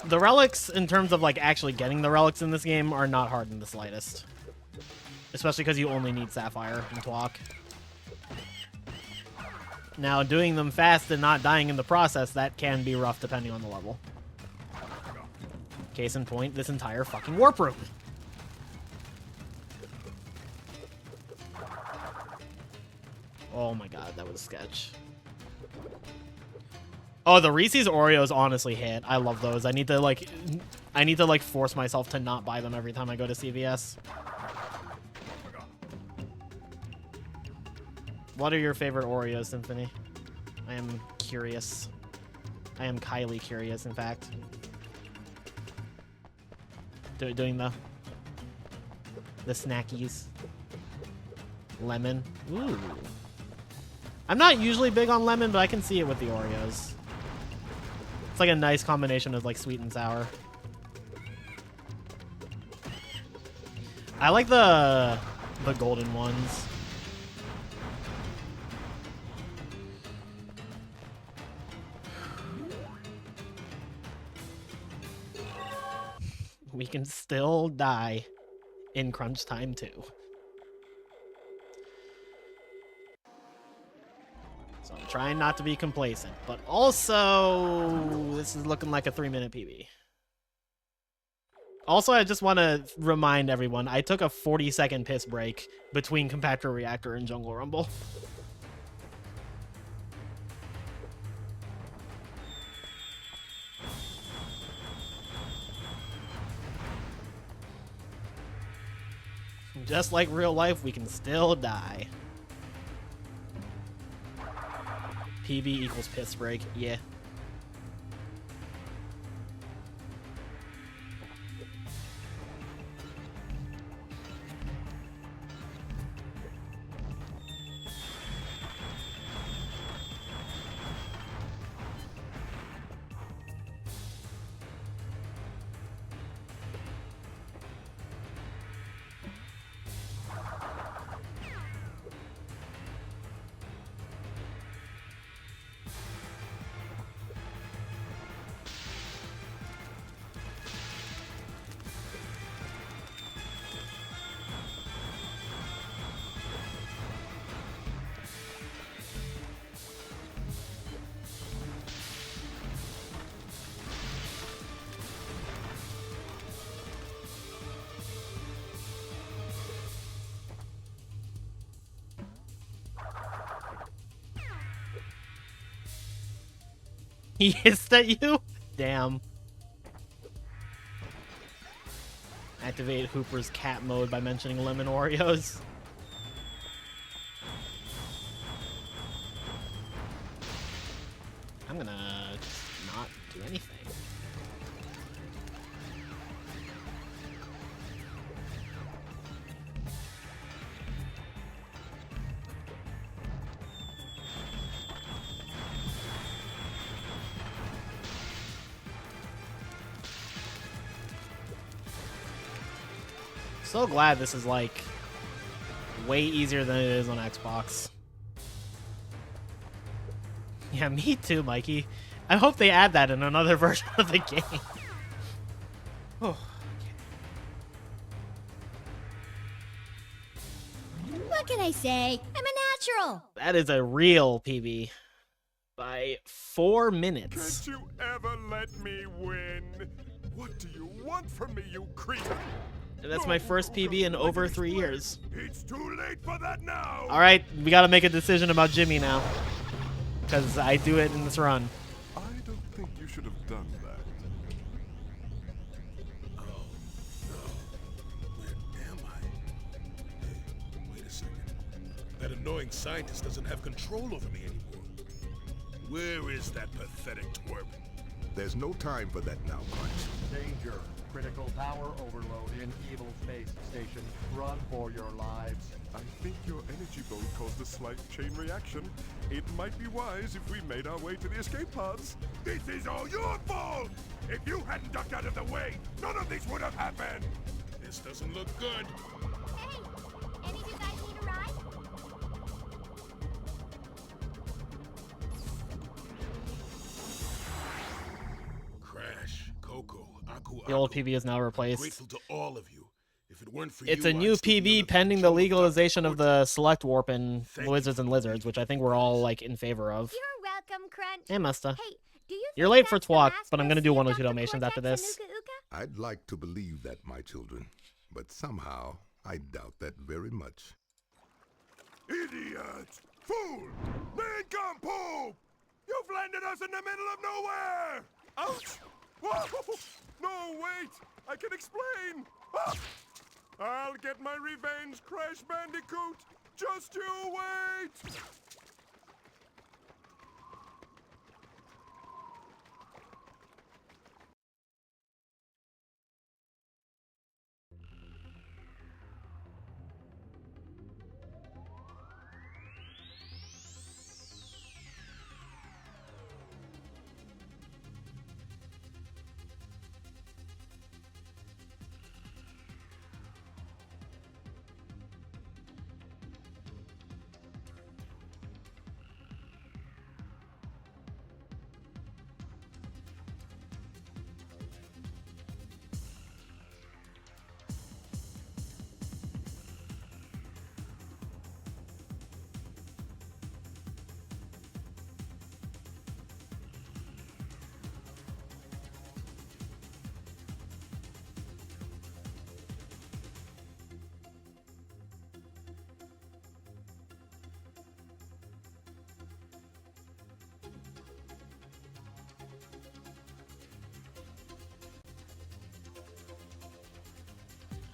The relics, in terms of like actually getting the relics in this game, are not hard in the slightest. Especially because you only need Sapphire and Twok. Now, doing them fast and not dying in the process, that can be rough depending on the level. Case in point, this entire fucking warp room. Oh my god, that was a sketch. Oh, the Reese's Oreos honestly hit. I love those. I need to like force myself to not buy them every time I go to CVS. What are your favorite Oreos, Symphony? I am curious. I am Kylie curious, in fact. Doing the snackies. Lemon. Ooh. I'm not usually big on lemon, but I can see it with the Oreos. It's like a nice combination of like sweet and sour. I like the golden ones. We can still die in crunch time too. So I'm trying not to be complacent, but also this is looking like a 3-minute PB. Also, I just want to remind everyone, I took a 40-second piss break between Compactor Reactor and Jungle Rumble. Just like real life, we can still die. PB equals piss break, yeah. He hissed at you? Damn. Activate Hooper's cat mode by mentioning lemon Oreos. I'm gonna just not do anything. So glad this is like way easier than it is on Xbox. Yeah, me too, Mikey. I hope they add that in another version of the game. Oh, What can I say? I'm a natural. that is a real PB by 4 minutes. Can't you ever let me win? What do you want from me, you creature? And that's my first PB in over 3 years. It's too late for that now. All right, we got to make a decision about Jimmy now, because I do it in this run. I don't think you should have done that. Oh, no. Where am I? Hey, wait a second. That annoying scientist doesn't have control over me anymore. Where is that pathetic twerp? There's no time for that now, Crunch. Danger. Critical power overload in Evil Space Station. Run for your lives. I think your energy boat caused a slight chain reaction. It might be wise if we made our way to the escape pods. This is all your fault! If you hadn't ducked out of the way, none of this would have happened! This doesn't look good. Hey, any of you guys need a ride? Crash, Coco, Aku, The old Aku. PB is now replaced. Grateful to all of you. If it weren't for It's you, a new I'd still be PB under pending the control of legalization of Dr. the select warp in Thank you Wizards and for Lizards, which I think we're all like in favor of. You're welcome, Crunch. Hey, Musta. Hey, do you You're think late for that's the Twalk, last but I'm we'll gonna do see of 1 or 2 Dr. Dalmatians after Cortex this. and Uka Uka? I'd like to believe that, my children, but somehow I doubt that very much. Idiot! Fool! Nincompoop! You've landed us in the middle of nowhere! Ouch! Whoa! No, wait! I can explain! Ah! I'll get my revenge, Crash Bandicoot! Just you wait!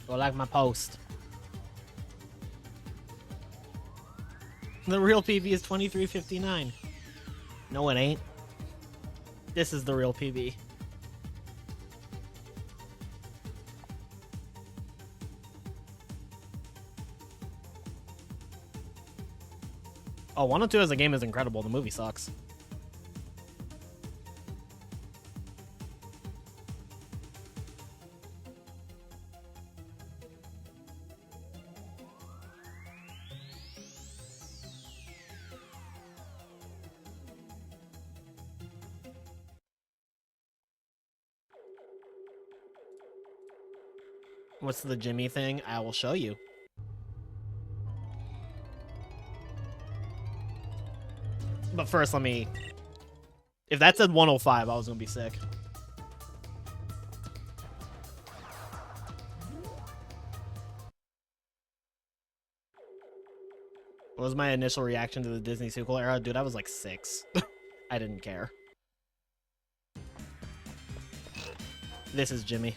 Go like my post. The real PB is 23.59. No, it ain't. This is the real PB. Oh, 102 as a game is incredible. The movie sucks. What's the Jimmy thing? I will show you. But first, let me... If that said 105, I was gonna be sick. What was my initial reaction to the Disney sequel era? Dude, I was like 6. I didn't care. This is Jimmy.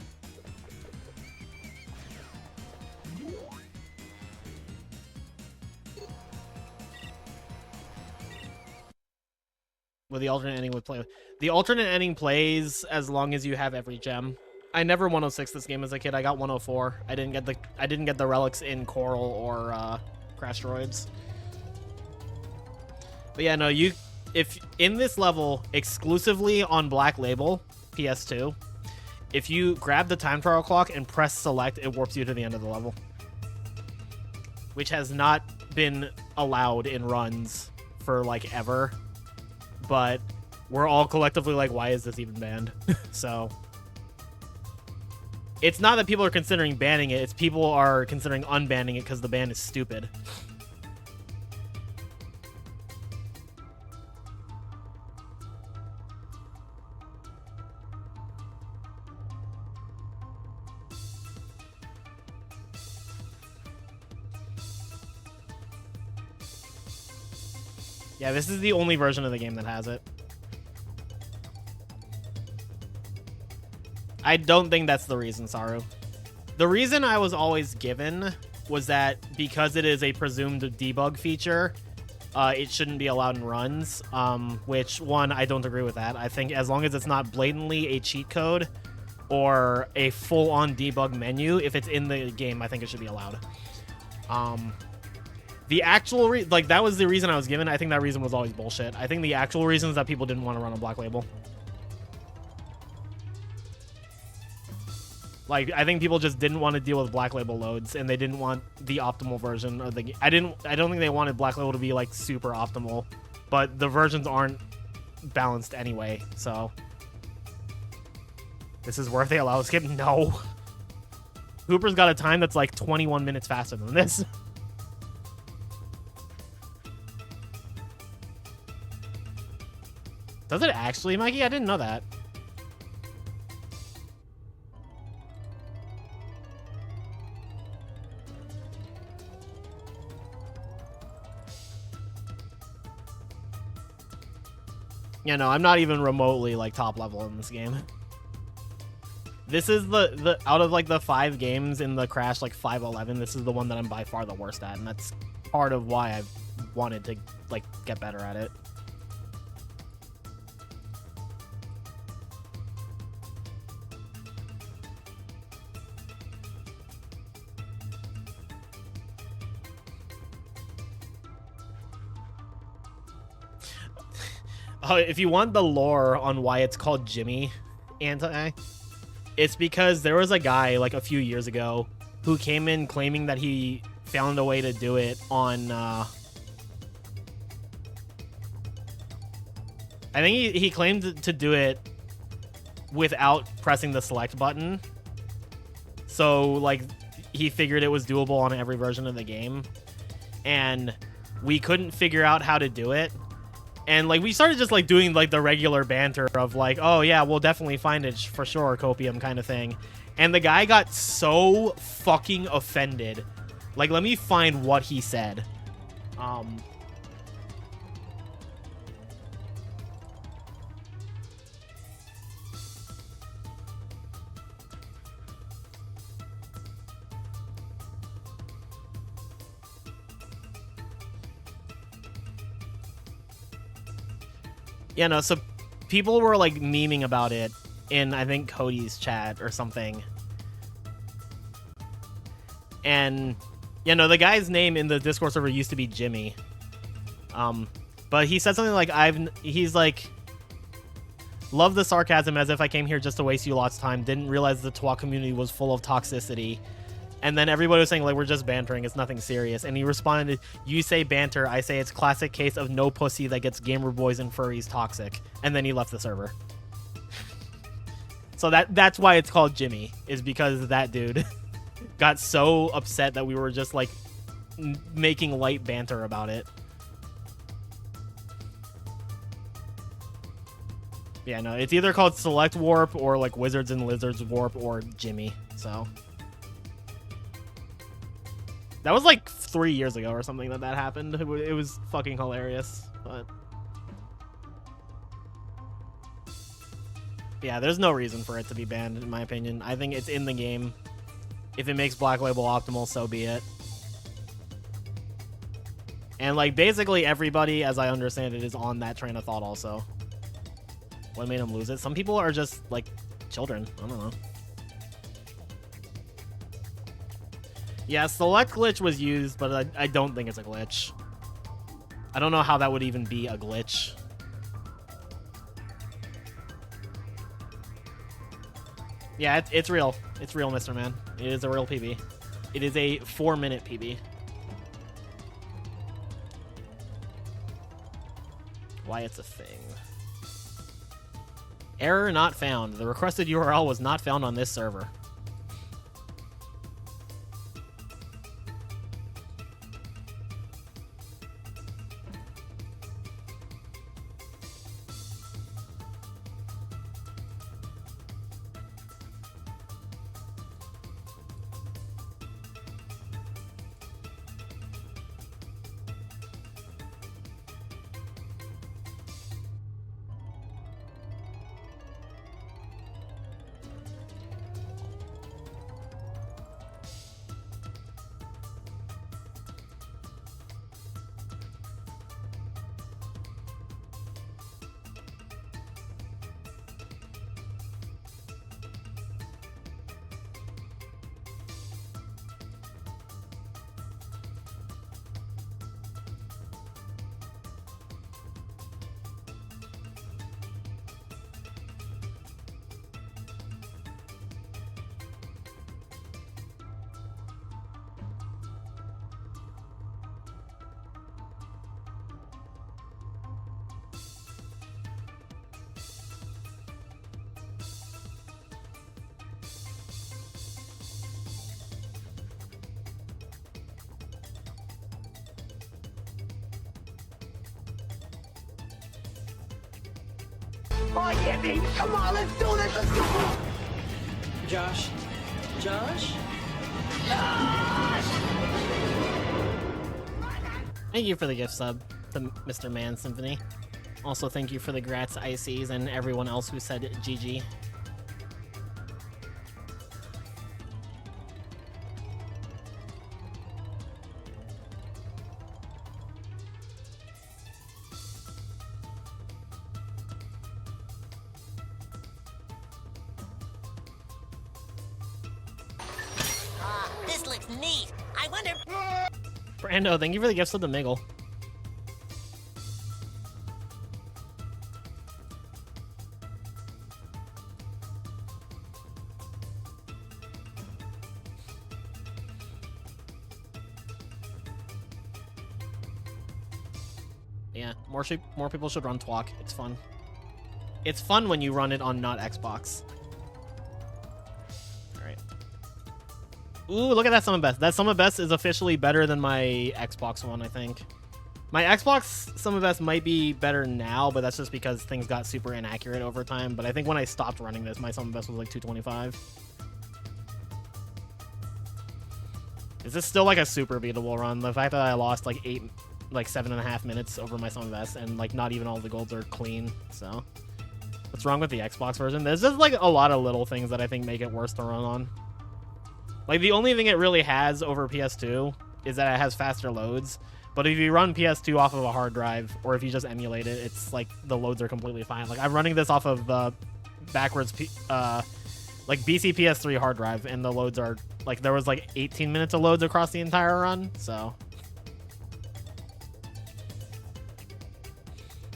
Well, the alternate ending would play. The alternate ending plays as long as you have every gem. I never 106 this game as a kid. I got 104. I didn't get the relics in Coral or Crash Droids. But yeah, no, if in this level exclusively on Black Label PS2, if you grab the time trial clock and press select, it warps you to the end of the level, which has not been allowed in runs for like ever. But we're all collectively like, why is this even banned? So it's not that people are considering banning it, it's people are considering unbanning it because the ban is stupid. Yeah, this is the only version of the game that has it. I don't think that's the reason, Saru. The reason I was always given was that because it is a presumed debug feature, it shouldn't be allowed in runs, which, one, I don't agree with that. I think as long as it's not blatantly a cheat code or a full-on debug menu, if it's in the game, I think it should be allowed. The actual that was the reason I was given. I think that reason was always bullshit. I think the actual reason is that people didn't want to run on Black Label. Like, I think people just didn't want to deal with Black Label loads, and they didn't want the optimal version of the game. I don't think they wanted Black Label to be like super optimal, but the versions aren't balanced anyway. So this is where they allow skip. No, Hooper's got a time that's like 21 minutes faster than this. Does it actually, Mikey? I didn't know that. Yeah, no, I'm not even remotely like top level in this game. This is the out of like the 5 games in the Crash like 511, this is the one that I'm by far the worst at, and that's part of why I've wanted to like get better at it. If you want the lore on why it's called Jimmy Anti, it's because there was a guy like a few years ago who came in claiming that he found a way to do it on I think he claimed to do it without pressing the select button. So like he figured it was doable on every version of the game, and we couldn't figure out how to do it. And like we started just like doing like the regular banter of like, oh yeah, we'll definitely find it for sure, Copium kind of thing. And the guy got so fucking offended. Like, let me find what he said. Yeah, no, so people were like memeing about it in, I think, Cody's chat or something. And, you know, the guy's name in the Discord server used to be Jimmy. But he said something like, he's like, love the sarcasm as if I came here just to waste you lots of time. Didn't realize the TWAC community was full of toxicity. And then everybody was saying, like, we're just bantering. It's nothing serious. And he responded, you say banter. I say it's classic case of no pussy that gets gamer boys and furries toxic. And then he left the server. So that's why it's called Jimmy, is because that dude got so upset that we were just, like, making light banter about it. Yeah, no, it's either called Select Warp or, like, Wizards and Lizards Warp or Jimmy, so... That was like 3 years ago or something that happened. It was fucking hilarious, but... Yeah, there's no reason for it to be banned, in my opinion. I think it's in the game. If it makes Black Label optimal, so be it. And, like, basically everybody, as I understand it, is on that train of thought also. What made them lose it? Some people are just, like, children. I don't know. Yeah, select glitch was used, but I don't think it's a glitch. I don't know how that would even be a glitch. Yeah, it's real. It's real, Mr. Man. It is a real PB. It is a 4-minute PB. Why it's a thing. Error not found. The requested URL was not found on this server. Oh, yeah, baby. Come on, let's do this. Let's go. Josh? Josh? Thank you for the gift sub, the Mr. Man Symphony. Also, thank you for the grats, ICs, and everyone else who said GG. This looks neat. I wonder... Brando, thank you for the gifts of the Miggle. Yeah, more people should run TWAC. It's fun. It's fun when you run it on not Xbox. Ooh, look at that Summon Best. That Summon Best is officially better than my Xbox one, I think. My Xbox Summon Best might be better now, but that's just because things got super inaccurate over time. But I think when I stopped running this, my Summon Best was like 225. Is this still like a super beatable run? The fact that I lost like 7.5 minutes over my Summon Best and like not even all the golds are clean, so. What's wrong with the Xbox version? There's just like a lot of little things that I think make it worse to run on. Like, the only thing it really has over PS2 is that it has faster loads, But if you run PS2 off of a hard drive, or if you just emulate it, it's like the loads are completely fine. Like I'm running this off of backwards, like BC PS3 hard drive, and the loads are like there was like 18 minutes of loads across the entire run. So,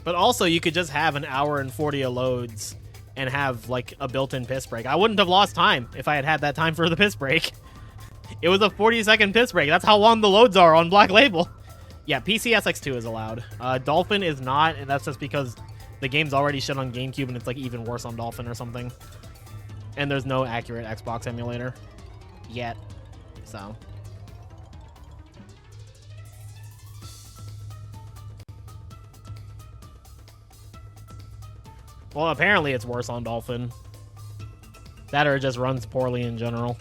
but also you could just have an hour and 40 of loads and have like a built-in piss break. I wouldn't have lost time if I had had that time for the piss break. It was a 40-second piss break. That's how long the loads are on Black Label. Yeah, PC SX2 is allowed. Dolphin is not, and that's just because the game's already shit on GameCube, and it's like even worse on Dolphin or something. And there's no accurate Xbox emulator yet, so. Well, apparently it's worse on Dolphin. That or it just runs poorly in general.